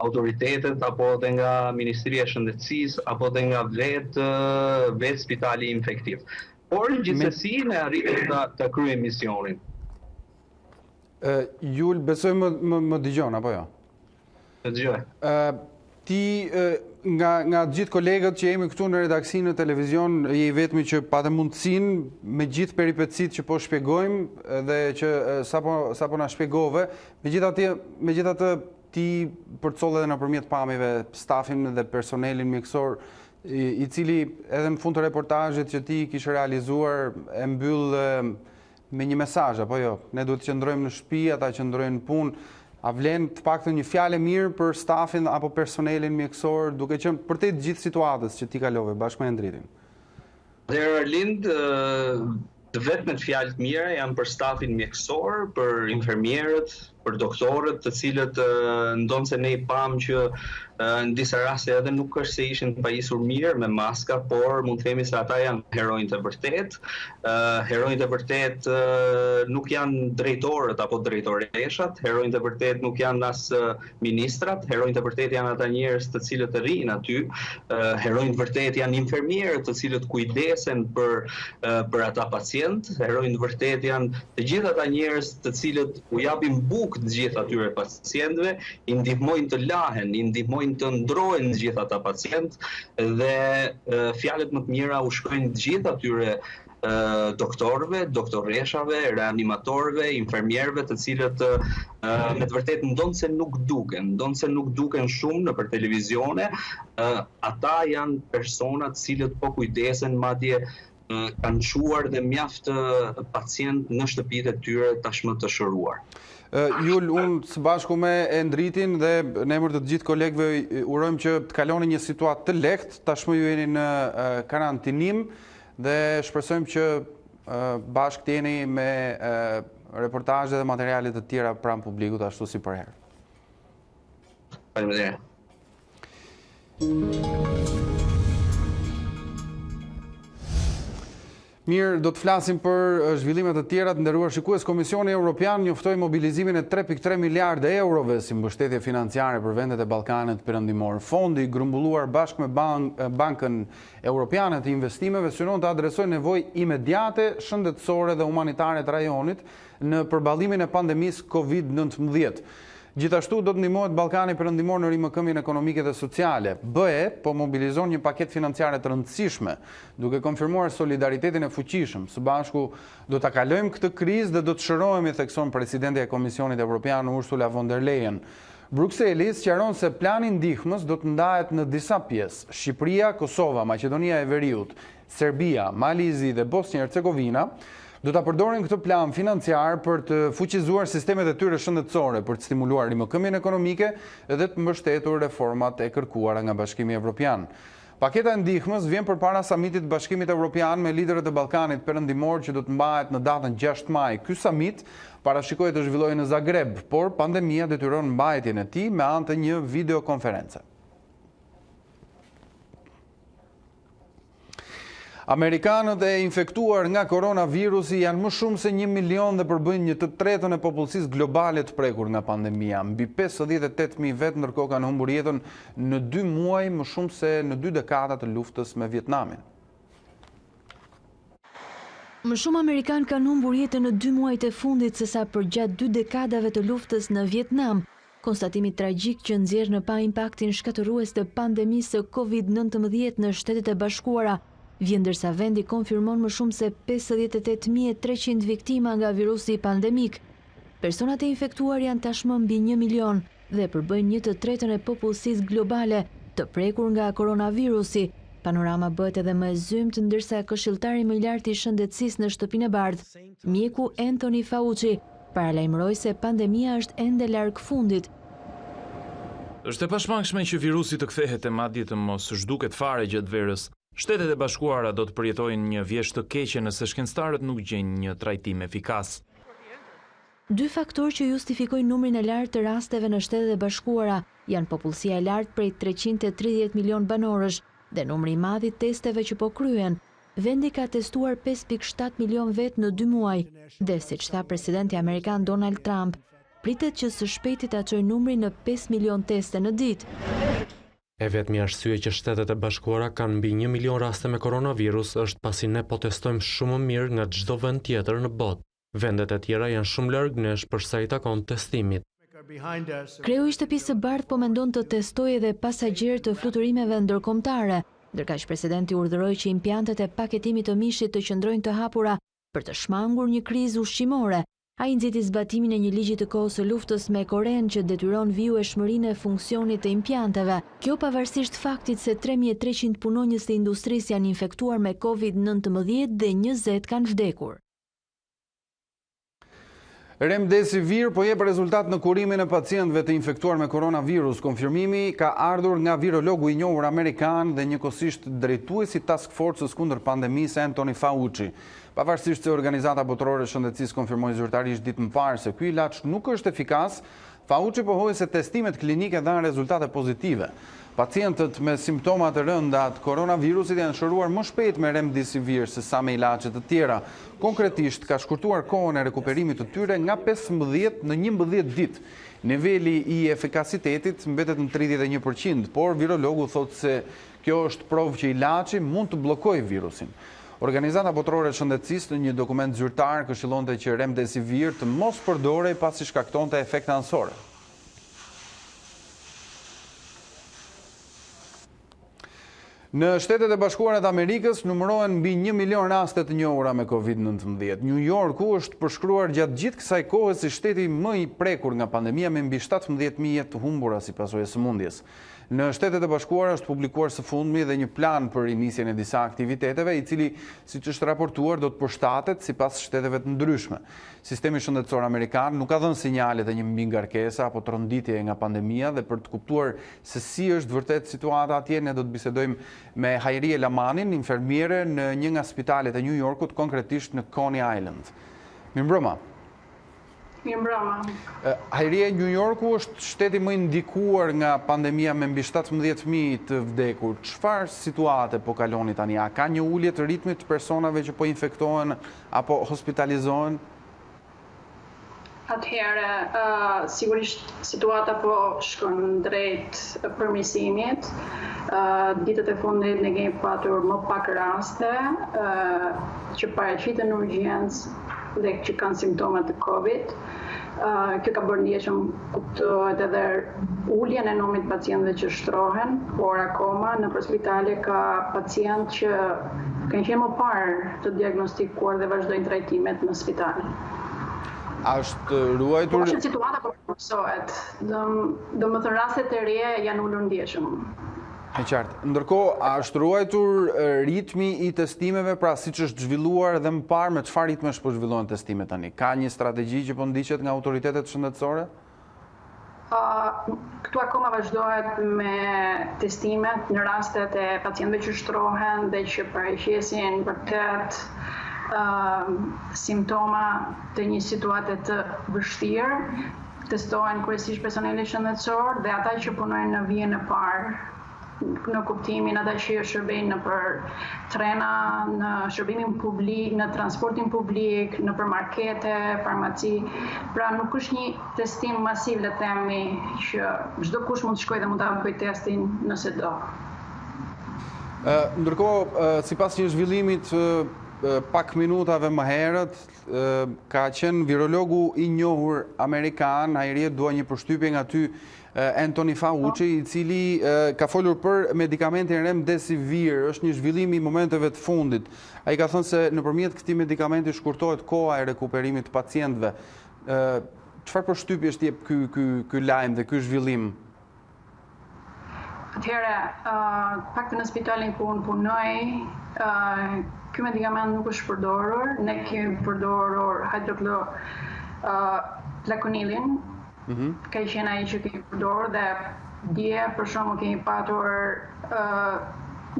S21: autoritetet apo dhe nga Ministria e Shëndetësisë apo dhe nga vetë spitali infektiv. Por gjithsesi ne arritëm të kryejmë misionin.
S1: Jul, besoj më dëgjon, apo jo?
S21: Të dëgjoj.
S1: Ti, nga gjithë kolegët që jemi këtu në redaksinë në televizion, je i vetmi që patë mundësin me gjithë peripetësit që po shpjegojmë dhe që sa po na shpjegove, megjithatë ti përcolle edhe nëpërmjet pamjeve stafin dhe personelin mjekësor, i cili edhe në fund të reportazhit që ti kishe realizuar e mbyll me një mesazh, apo jo? Ne duhet të qëndrojmë në shtëpi, ata qëndrojnë në punë. A vlen të paktën një fjalë mirë për stafin apo personelin mjekësor, duke qenë për të gjithë situatës që ti kalove bashkë me Endritin?
S21: Dhe Lind, të vetmet fjalë të mira janë për stafin mjekësor, për infermierët, për doktorët, të cilët ndonë se ne i pam që në disa raste edhe nuk është se ishin pajisur mirë me maska, por mund të themi se ata janë heronjtë e vërtet. Heronjtë e vërtet nuk janë drejtorët apo drejtoreshat, heronjtë e vërtet nuk janë as ministrat, heronjtë e vërtet janë ata njerëz të cilët rrinë aty, heronjtë e vërtet janë infermierët të cilët kujdesen për ata pacient, heronjtë e vërtet janë të gjithë ata njerëz të cilët u japin bukë të gjithë atyre pacientëve, i ndihmojnë të lahen, i ndihmojnë të ndrojnë të gjithë ata pacient dhe fjalët më të mira u shkojnë të gjithë atyre doktorëve, doktoreshave, reanimatorëve, infermierëve, të cilët me të vërtet ndonë se nuk duken shumë në për televizione, ata janë personat cilët po kujdesen, madje kanë quar dhe mjaft pacient në shtëpitë e tyre tashmë të shëruar.
S1: Jul, unë së bashku me Endritin dhe në emër të gjithë kolegëve urojmë që të kaloni një situatë të lehtë, tashmë ju jeni në karantinim dhe shpresojmë që bashkë të jeni me reportazhe dhe materialet të tjera pranë publikut ashtu si përherë.
S21: Faleminderit.
S1: Mirë, do të flasim për zhvillimet të tjera të nderuar shikues. Komisioni Evropian njoftoi mobilizimin e 3.3 miliardë eurove si mbështetje financiare për vendet e Ballkanit Perëndimor. Fondi grumbulluar bashkë me Bankën Europiane të Investimeve synon të adresojë nevojë imediate shëndetësore dhe humanitare të rajonit në përballimin e pandemisë COVID-19. Gjithashtu do të ndihmohet Ballkani Perëndimor në rimëkëmbjen ekonomike dhe sociale. BE po mobilizon një paketë financiare të rëndësishme, duke konfirmuar solidaritetin e fuqishëm. Së bashku do ta kalojmë këtë krizë dhe do të shërohemi, thekson presidenti e Komisionit Evropian Ursula von der Leyen. Brukseli sqaron se plani ndihmës do të ndahet në disa pjesë: Shqipëria, Kosova, Maqedonia e Veriut, Serbia, Malizi dhe Bosnjë-Hercegovina do ta përdorin këtë plan financiar për të fuqizuar sistemet e tyre shëndetësore, për të stimuluar rimëkëmbjen ekonomike dhe të mbështetur reformat e kërkuara nga Bashkimi Evropian. Paketa e ndihmës vjen përpara samitit të Bashkimit Evropian me liderët e Ballkanit Perëndimor që do të mbahet në datën 6 maj. Ky samit parashikohet të zhvillohej në Zagreb, por pandemia detyron mbajtjen e tij me anë të një videokonference. Amerikanët e infektuar nga koronavirusi janë më shumë se 1 milion dhe përbëjnë një të tretën e popullsisë globale të prekur nga pandemia. Mbi 58.000 vetë ndërkohë kanë humbur jetën në 2 muaj, më shumë se në 2 dekada të luftës me Vietnamin.
S3: Më shumë amerikanë kanë humbur jetën në 2 muajt e fundit sesa përgjatë 2 dekadave të luftës në Vietnam. Konstatimi tragjik që nxjerr në pa impaktin shkatërues të pandemisë së COVID-19 në Shtetet e Bashkuara vjen ndërsa vendi konfirmon më shumë se 58.300 viktima nga virusi pandemik. Personat e infektuar janë tashmë mbi 1 milion dhe përbëjnë një të tretën e popullsisë globale të prekur nga koronavirusi. Panorama bëhet edhe më e zymt ndërsa këshilltari më i lartë i shëndetësisë në Shtëpinë e Bardhë, mjeku Anthony Fauci, paralajmëroi se pandemia është ende larg fundit.
S16: Është e pashmangshme që virusi të kthehet e madje të mos zhduket fare gjatë verës. Shtetet e Bashkuara do të përjetojnë një vjesht të keqe nëse shkencëtarët nuk gjejnë një trajtim efikas.
S3: 2 faktorë që justifikojnë numrin e lartë të rasteve në Shtetet e Bashkuara janë popullsia e lartë prej 330 milion banorësh dhe numri i madh i testeve që po kryhen. Vendi ka testuar 5.7 milion vetë në 2 muaj dhe siç tha presidenti amerikan Donald Trump, pritet që së shpejti ta çojë numrin në 5 milion teste në ditë.
S17: E vetmi arsye që Shtetet e Bashkuara kanë mbi 1 milion raste me koronavirus është pasi ne po testojmë shumë më mirë nga çdo vend tjetër në botë. Vendet e tjera janë shumë larg nesh për sa i takon testimit.
S3: Kreu i Shtëpisë së Bardhë po mendon të testojë edhe pasagjerë të fluturimeve ndërkombëtare, ndërkaq presidenti urdhëroi që impiantet e paketimit të mishit të qëndrojnë të hapura për të shmangur një krizë ushqimore. Ai nxiti zbatimin e një ligji të kohës së luftës me Koren që detyron vijueshmërinë e funksionit të impianteve. Kjo pavarësisht faktit se 3.300 punonjës të industrisë janë infektuar me COVID-19 dhe 20 kanë vdekur.
S1: Remdesivir po jep rezultat në kurimin e pacientëve të infektuar me koronavirus. Konfirmimi ka ardhur nga virologu i njohur amerikan dhe njëkohësisht drejtuesi task force-s kundër pandemisë Anthony Fauci. Pavarësisht se Organizata Botërore e Shëndetësisë konfirmoi zyrtarisht ditën e parë se ky ilaç nuk është efikas, Fauci pohoi se testimet klinike dhanë rezultate pozitive. Pacientët me simptoma të rënda të koronavirusit janë shëruar më shpejt me remdesivir se sa me ilaçe të tjera. Konkretisht, ka shkurtuar kohën e rekuperimit të tyre nga 15 në 11 ditë. Niveli i efikasitetit mbetet në 31%, por virologu thotë se kjo është provë që ilaçi mund të bllokojë virusin. Organizata Botërore e Shëndetësisë në një dokument zyrtar këshillonte që remdesivir të mos përdorej pasi shkaktonte efekte anësore. Në Shtetet e Bashkuara të Amerikës numërohen mbi 1 milion raste të njohura me COVID-19. New Yorku është përshkruar gjatë gjithë kësaj kohe si shteti më i prekur nga pandemia me mbi 17.000 jetë të humbura si pasojë e sëmundjes. Në Shtetet e Bashkuara është publikuar së fundmi dhe një plan për rinisjen e disa aktiviteteve, i cili, siç është raportuar, do të përshtatet sipas shteteve të ndryshme. Sistemi shëndetësor amerikan nuk ka dhënë sinjale të një mbingarkesa apo tronditje nga pandemia, dhe për të kuptuar se si është vërtet situata atje, ne do të bisedojmë me Hajrie Lamanin, infermiere në një nga spitalet e New Yorkut, konkretisht në Coney Island. Mirëmbrëma. Hajrie, New Yorku është shteti më ndikuar nga pandemia me mbi 17.000 të vdekur. Çfarë situate po kaloni tani? A ka një ulje të ritmit të personave që po infektohen apo hospitalizohen?
S6: Atëherë, sigurisht situata po shkon drejt përmirësimit. Ditët e fundit ne kemi patur më pak raste që paraqiten në urgjencë dhe që kanë simptoma të COVID. Kjo ka bërë ndjeshëm kuptohet edhe uljen e numrit pacientëve që shtrohen, por akoma në spitale ka pacientë që kanë qenë më parë të diagnostikuar dhe vazhdojnë trajtimet në spital.
S1: Është ruajtur...
S6: Po është situata po përmirësohet. Domethënë rastet e reja janë ulur ndjeshëm.
S1: E qartë. Ndërkohë, a është ruajtur ritmi i testimeve, pra siç është zhvilluar dhe më parë, me çfarë ritmesh po zhvillohen testimet tani? Ka një strategji që po ndiqet nga autoritetet shëndetësore?
S6: Këtu akoma vazhdohet me testimet në rastet e pacientëve që shtrohen dhe që paraqesin vërtet simptoma të një situate të vështirë. Testohen kryesisht personeli shëndetësor dhe ata që punojnë në vijën e parë, në kuptimin ata që shërbejnë në për trena, në shërbimin publik, në transportin publik, në për markete, farmaci. Pra nuk është një testim masiv, le themi, që çdo kush mund të shkojë dhe mund ta bëjë testin nëse do.
S1: Ndërkohë, sipas një zhvillimit pak minutave më herët, ka qenë virologu i njohur amerikan, Hajrie, dua një përshtypje nga ty, Anthony Fauci, i cili ka folur për medikamentin remdesivir, është një zhvillim i momenteve të fundit. Ai ka thënë se nëpërmjet këtij medikamenti shkurtohet koha e rekuperimit të pacientëve. Çfarë përshtypjesh ti jep ky lajm dhe ky zhvillim?
S6: Atëherë, paktën në spitalin ku unë punoj, ky medikament nuk është përdorur. Ne kemi përdorur hydroxychloroquinolin. Ka qenë ai që kemi përdorur dhe dje për shembull kemi patur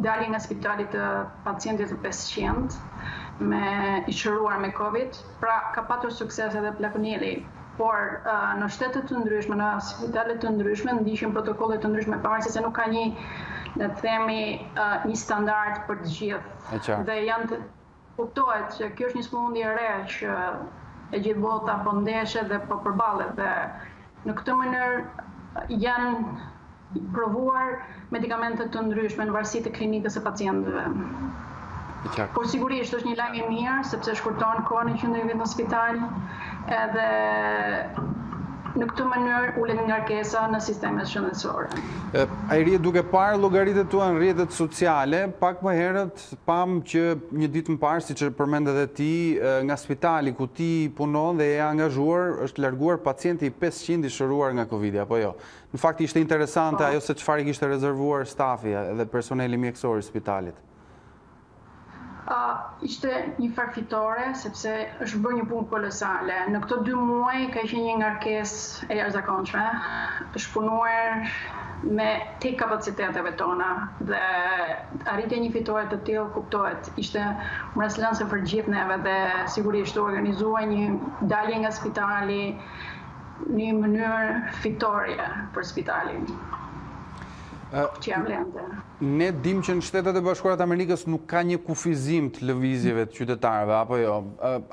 S6: dalje nga spitali të pacientit të 500 me i shëruar me COVID, pra ka patur sukses edhe plakonili. Por në shtete të ndryshme, në spitale të ndryshme, ndiqen protokolle të ndryshme, pavarësisht se nuk ka një, le të themi, një standard për të gjithë. Dhe janë të kuptohet që kjo është një sëmundje e re që e gjithë bota po ndeshet dhe po përballet, dhe në këtë mënyrë janë provuar medikamente të ndryshme në varësi të klinikës së pacientëve. Por sigurisht është një lajm i mirë sepse shkurton kohën e qëndrimit në spital, edhe në këtë mënyrë ulet ngarkesa në sistemet shëndetësore.
S1: Hajrie, duke parë llogaritët tua në rrjetet sociale, pak më herët pam që një ditë më parë, siç e përmend edhe ti, nga spitali ku ti punon dhe je angazhuar, është larguar pacienti i 500 i shëruar nga Covid-i, apo jo? Në fakt ishte interesante ajo se çfarë kishte rezervuar stafi edhe personeli mjekësor i spitalit.
S6: Ishte një farfitore, sepse është bërë një punë kolosale. Në këto 2 muaj ka qenë një ngarkesë e jashtëzakonshme. Është punuar me tek kapaciteteve tona dhe arritja një fitore të tillë kuptohet. Ishte mreslënse për gjithë neve dhe sigurisht u organizua një dalje nga spitali në një mënyrë fitorie për spitalin.
S1: Ne dim që në Shtetet e Bashkuara të Amerikës nuk ka një kufizim të lëvizjeve të qytetarëve, apo jo?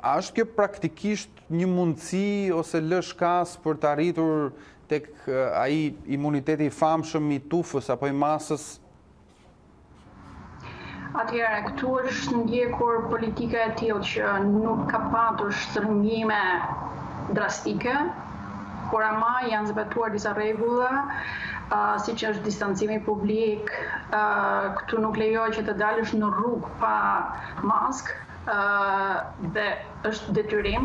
S1: A është kjo praktikisht një mundësi ose lë shkas për të arritur tek ai imuniteti i famshëm i tufës apo i masës?
S6: Atëherë, këtu është ndjekur politika e tillë që nuk ka patur shtrëngime drastike, por ama janë zbatuar disa rregulla, siç është distancimi publik, këtu nuk lejohet që të dalësh në rrugë pa maskë dhe është detyrim.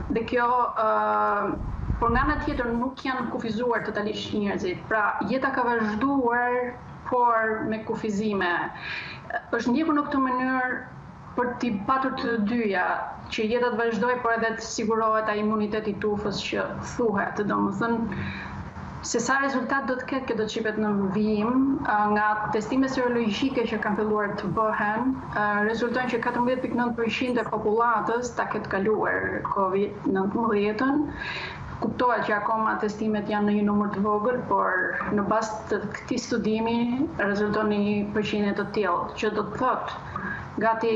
S6: Dhe kjo, por nga ana tjetër nuk janë kufizuar totalisht njerëzit. Pra, jeta ka vazhduar, por me kufizime. Është ndjekur në këtë mënyrë për t'i patur të dyja, që jeta të vazhdoj, por edhe të sigurohet ai imuniteti i tufës që thuhet, domethënë se sa rezultat do të ketë, kjo do të shipet në vijim. Nga testimet serologjike që kanë filluar të bëhen, rezultojnë që 14.9% e popullatës ta ketë kaluar COVID-19. Kuptohet që akoma testimet janë në një numër të vogël, por në bazë të këtij studimi rezulton në një përqindje të tillë, që do të thotë gati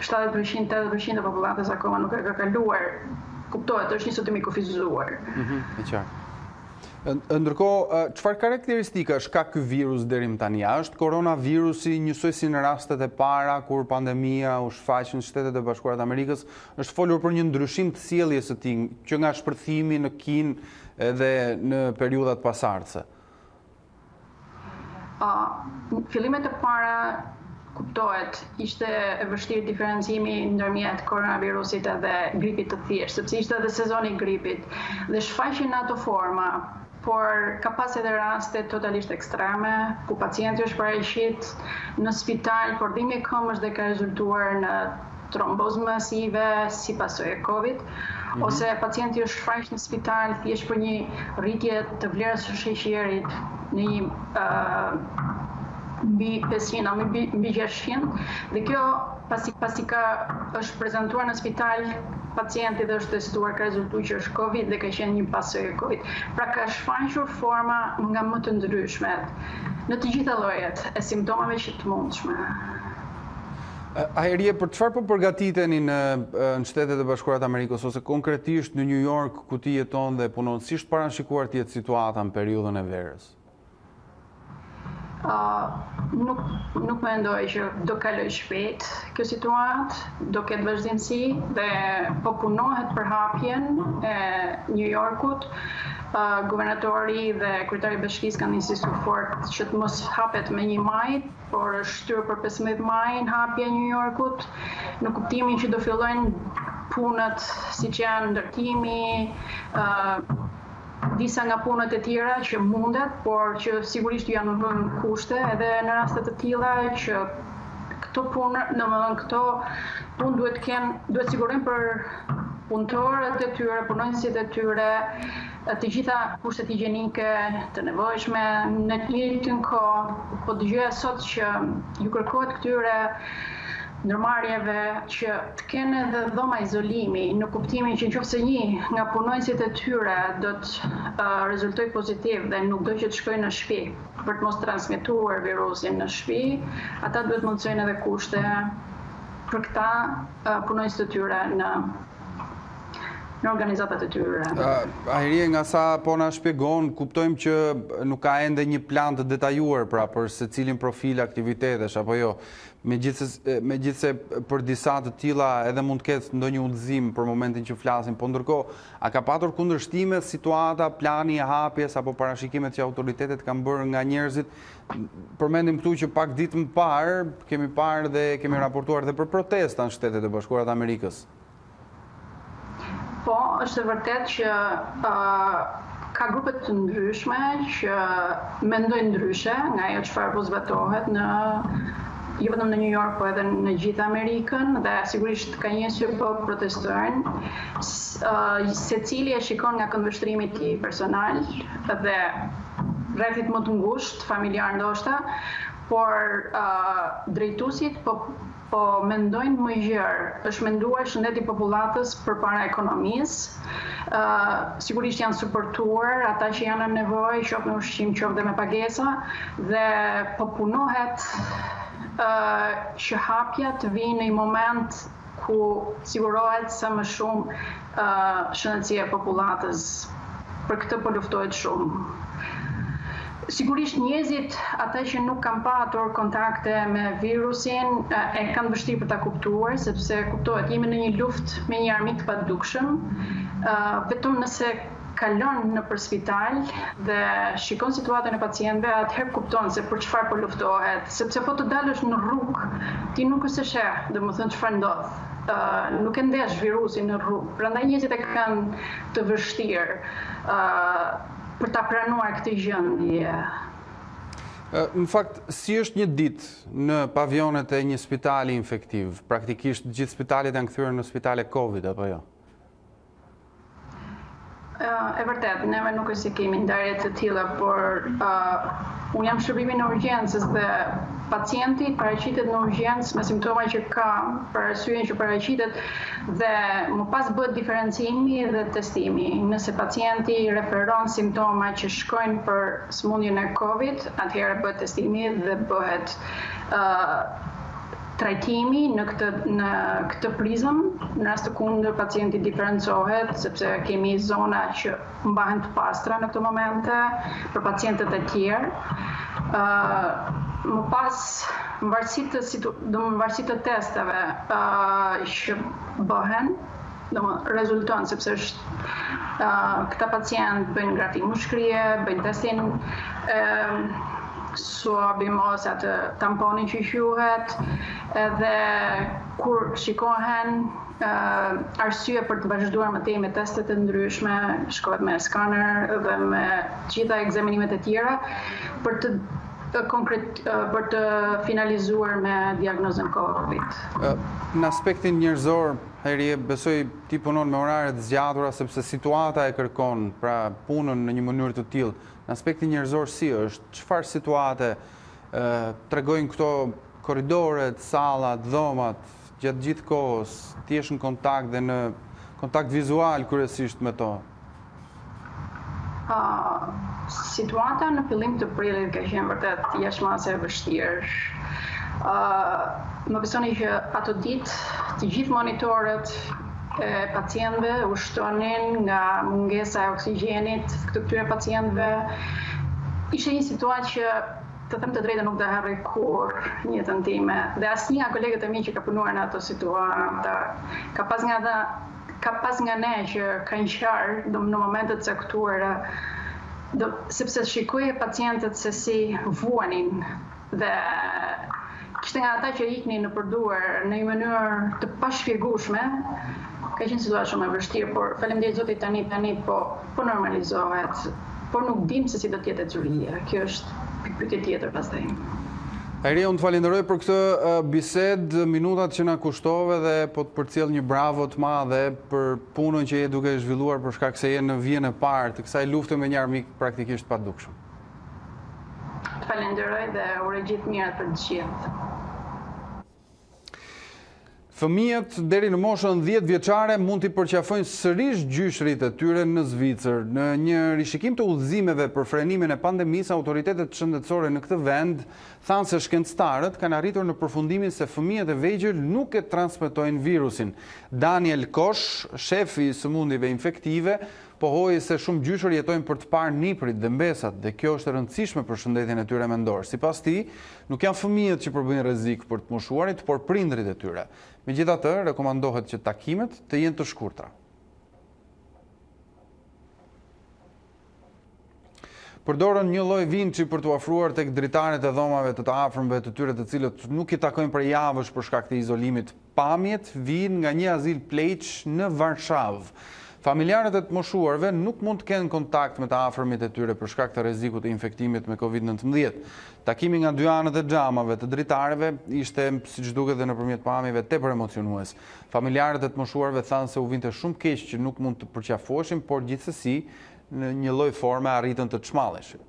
S6: 70-80% e popullatës akoma nuk e ka kaluar. Kuptohet, është një studim i kufizuar.
S1: E qartë. Ndërkohë, çfarë karakteristikash ka ky virus deri më tani? Është koronavirusi njësoj si në rastet e para kur pandemia u shfaq në Shtetet e Bashkuara të Amerikës? Është folur për një ndryshim të sjelljes së tij, që nga shpërthimi në Kinë edhe në periudhat pasardhëse.
S6: Fillimet e para kuptohet, ishte e vështirë diferencimi ndërmjet koronavirusit edhe gripit të thjeshtë, sepse ishte edhe sezoni i gripit dhe shfaqen në ato forma, por ka pas edhe raste totalisht ekstreme, ku pacienti është paraqit në spital, prodhimi i këmbës dhe ka rezultuar në trombozë masive si pasojë e COVID, ose pacienti është shfaqur në spital thjesht për një rritje të vlerës së sheqerit në një mbi 500 apo mbi 600, dhe kjo pasi ka është prezantuar në spital pacienti dhe është testuar, ka rezultuar që është COVID dhe ka qenë një pasojë e COVID. Pra ka shfaqur forma nga më të ndryshmet në të gjitha llojet e simptomave që të mundshme.
S1: Ajerie, për çfarë po përgatiteni në Shtetet e Bashkuara të Amerikës ose konkretisht në New York ku ti jeton dhe punon, si është parashikuar të jetë situata në periudhën e verës?
S6: Nuk mendoj që do kaloj shpejt kjo situatë, do ketë vazhdimsi dhe po punohet për hapjen e New Yorkut. Guvernatori dhe kryetari i bashkisë kanë insistuar fort që të mos hapet me 1 maj, por është shtyr për 15 maj në hapja e New Yorkut, në kuptimin që do fillojnë punët siç janë ndërtimi, disa nga punët e tjera që mundet, por që sigurisht janë vënë kushte edhe në raste të tilla që këto punë, domethënë këto punë duhet sigurojnë për punëtorët e tyre, punonjësit e tyre, të gjitha kushtet higjienike të nevojshme në të njëjtën kohë, po dëgjoja sot që ju kërkohet këtyre ndërmarrjeve që të kenë edhe dhoma izolimi, në kuptimin që nëse një nga punonjësit e tyre do të rezultojë pozitiv dhe nuk do që të shkojnë në shtëpi për të mos transmetuar virusin në shtëpi, ata duhet mundsojnë edhe kushte për këta punonjës të tyre në organizatat e tyre.
S1: Ajerie, nga sa po na shpjegon, kuptojmë që nuk ka ende një plan të detajuar pra për secilin profil aktivitetesh apo jo. Megjithse për disa të tilla edhe mund të ketë ndonjë udhëzim për momentin që flasim, po ndërkohë a ka patur kundërshtime situata, plani i hapjes apo parashikimet që autoritetet kanë bërë nga njerëzit? Përmendim këtu që pak ditë më parë kemi parë dhe kemi raportuar dhe për protesta në Shtetet e Bashkuara të Amerikës.
S6: Po, është e vërtet që ka grupe të ndryshme që mendojnë ndryshe nga ajo çfarë po zbatohet në jo vetëm në New York, po edhe në gjithë Amerikën, dhe sigurisht ka njësur po protestojnë. Secili e shikon nga këndvështrimi i tij personal dhe rrethit më të ngushtë, familjar ndoshta, por drejtuesit po mendojnë më gjerë. Është menduar shëndeti i popullatës përpara ekonomisë. Sigurisht janë suportuar ata që janë në nevojë, qoftë në ushqim, qoftë dhe me pagesa, dhe po punohet që hapja të vinë në një moment ku sigurohet sa më shumë shëndetësia e popullatës. Për këtë po luftohet shumë. Sigurisht njerëzit, ata që nuk kanë patur kontakte me virusin, e kanë vështirë për ta kuptuar, sepse kuptohet, jemi në një luftë me një armik të padukshëm. Vetëm nëse kalon nëpër spital dhe shikon situatën e pacientëve, atëherë kupton se për çfarë po luftohet, sepse po të dalësh në rrugë, ti nuk e sheh, domethënë çfarë ndodh. Nuk e ndesh virusin në rrugë. Prandaj njerëzit e kanë të vështirë për ta pranuar këtë gjendje.
S1: Në fakt, si është një ditë në pavionet e një spitali infektiv? Praktikisht gjithë spitalet janë kthyer në spitale Covid apo jo?
S6: E vërtet, neve nuk është se kemi ndarje të tilla, por unë jam shërbimi në urgjencës dhe pacienti paraqitet në urgjencë me simptoma që ka, për arsyeën që paraqitet, dhe më pas bëhet diferencimi dhe testimi. Nëse pacienti referon simptoma që shkojnë për sëmundjen e Covid, atëherë bëhet testimi dhe bëhet trajtimi në këtë prizëm. Në rast të kundër pacienti diferencohet, sepse kemi zona që mbahen të pastra në këto momente për pacientët e tjerë. Më pas, në varësi të testeve që bëhen, rezulton, sepse këta pacient bëjnë grafi mushkrije, bëjnë testin swabim ose atë tamponin që quhet, edhe kur shikohen arsye për të vazhduar më tej me testet e ndryshme, shkohet me skaner dhe me gjitha ekzamenimet e tjera për të finalizuar me diagnozën Covid.
S1: Në aspektin njerëzor, Herje, besoj ti punon me orare të zgjatura sepse situata e kërkon pra punën në një mënyrë të tillë. Në aspektin njerëzor si është? Çfarë situate tregojnë këto korridoret, sallat, dhomat gjatë gjithë kohës? Ti je në kontakt dhe në kontakt vizual kryesisht me to?
S6: Situata në fillim të prillit ka qenë vërtet jashtëmase e vështirë. Më besoni që ato ditë të gjithë monitorët e pacientëve u shtonin nga mungesa e oksigjenit këtyre pacientëve. Ishte një situatë që, të them të drejtën, nuk do harroj kurrë në jetën time. Dhe asnjë nga kolegët e mi që ka punuar në ato situata, ka pas nga ne që kanë qarë në momente të caktuara, sepse shikoje pacientët se si vuanin dhe kishte nga ata që iknin në përduar në një mënyrë të pashpjegueshme. Ka qenë situatë shumë e vështirë, por faleminderit Zotit tani po normalizohet. Por nuk dim se si do të jetë zyrija. Kjo është pyetje tjetër pastaj.
S1: Herje, unë të falenderoj për këtë bisedë, minutat që na kushtove dhe po të përcjell një bravo të madhe për punën që je duke zhvilluar për shkak se je në vijën e parë të kësaj lufte me një armik praktikisht padukshëm.
S6: Të falenderoj dhe uroj gjithë mirat për të gjithë.
S1: Fëmijët deri në moshën 10 vjeçare mund t'i përqafojnë sërish gjyshrit e tyre në Zvicër. Në një rishikim të udhëzimeve për frenimin e pandemisë, autoritetet shëndetësore në këtë vend thanë se shkencëtarët kanë arritur në përfundimin se fëmijët e vegjël nuk e transmetojnë virusin. Daniel Kosh, shefi i sëmundjeve infektive, pohoi se shumë gjyshër jetojnë për të parë niprit dhe mbesat dhe kjo është e rëndësishme për shëndetin e tyre mendor. Sipas tij, nuk janë fëmijët që përbëjnë rrezik për të moshuarit, por prindrit e tyre. Megjithatë, rekomandohet që takimet të jenë të shkurtra. Përdorën një lloj vinçi për të ofruar tek dritaret e dhomave të afërmve të tyre të cilët nuk i takojnë për javësh për shkak të izolimit. Pamjet vijnë nga një azil pleq në Varshavë. Familjarët e të moshuarve nuk mund të kenë kontakt me të afërmit e tyre për shkak të rrezikut të infektimit me COVID-19. Takimi nga dy anët e xhamave të dritarëve ishte, siç duket dhe nëpërmjet pamjeve, tepër emocionues. Familjarët e të moshuarve thanë se u vinte shumë keq që nuk mund të përqafoshin, por gjithsesi në një lloj forme arritën të çmalleshin.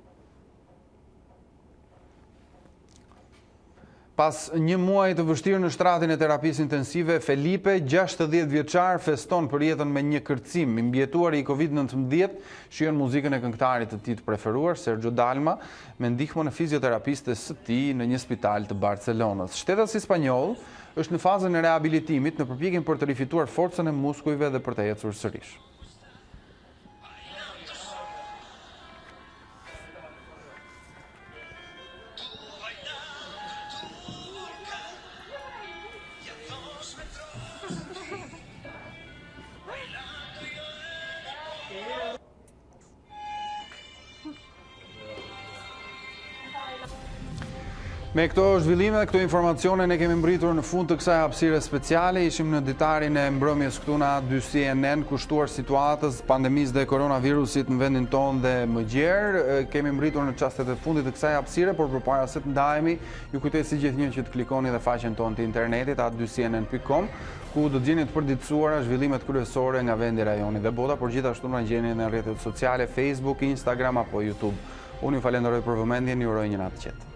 S1: Pas një muaj të vështirë në shtratin e terapisë intensive, Felipe, 60 vjeçar, feston për jetën me një kërcim. I mbjetuari i COVID-19 shijon muzikën e këngëtarit të tij të preferuar, Sergio Dalma, me ndihmën e fizioterapistes së tij në një spital të Barcelonës. Shtetës spanjoll është në fazën e rehabilitimit në përpjekjen për të rifituar forcën e muskujve dhe për të ecur sërish. Me këto zhvillime, këto informacione ne kemi mbritur në fund të kësaj hapësire speciale. Ishim në ditarin e mbrëmjes këtu në A2CNN, kushtuar situatës pandemisë dhe koronavirusit në vendin tonë dhe më gjerë. Kemi mbritur në çastet e fundit të kësaj hapësire, por përpara se të ndahemi, ju kujtoj si gjithnjë që të klikoni dhe faqen tonë të internetit a2cnn.com, ku do të gjeni të përditësuara zhvillimet kryesore nga vendi, rajoni dhe bota, por gjithashtu na gjeni në rrjetet sociale, Facebook, Instagram apo YouTube. Unë ju falenderoj për vëmendjen, ju uroj një natë të qetë.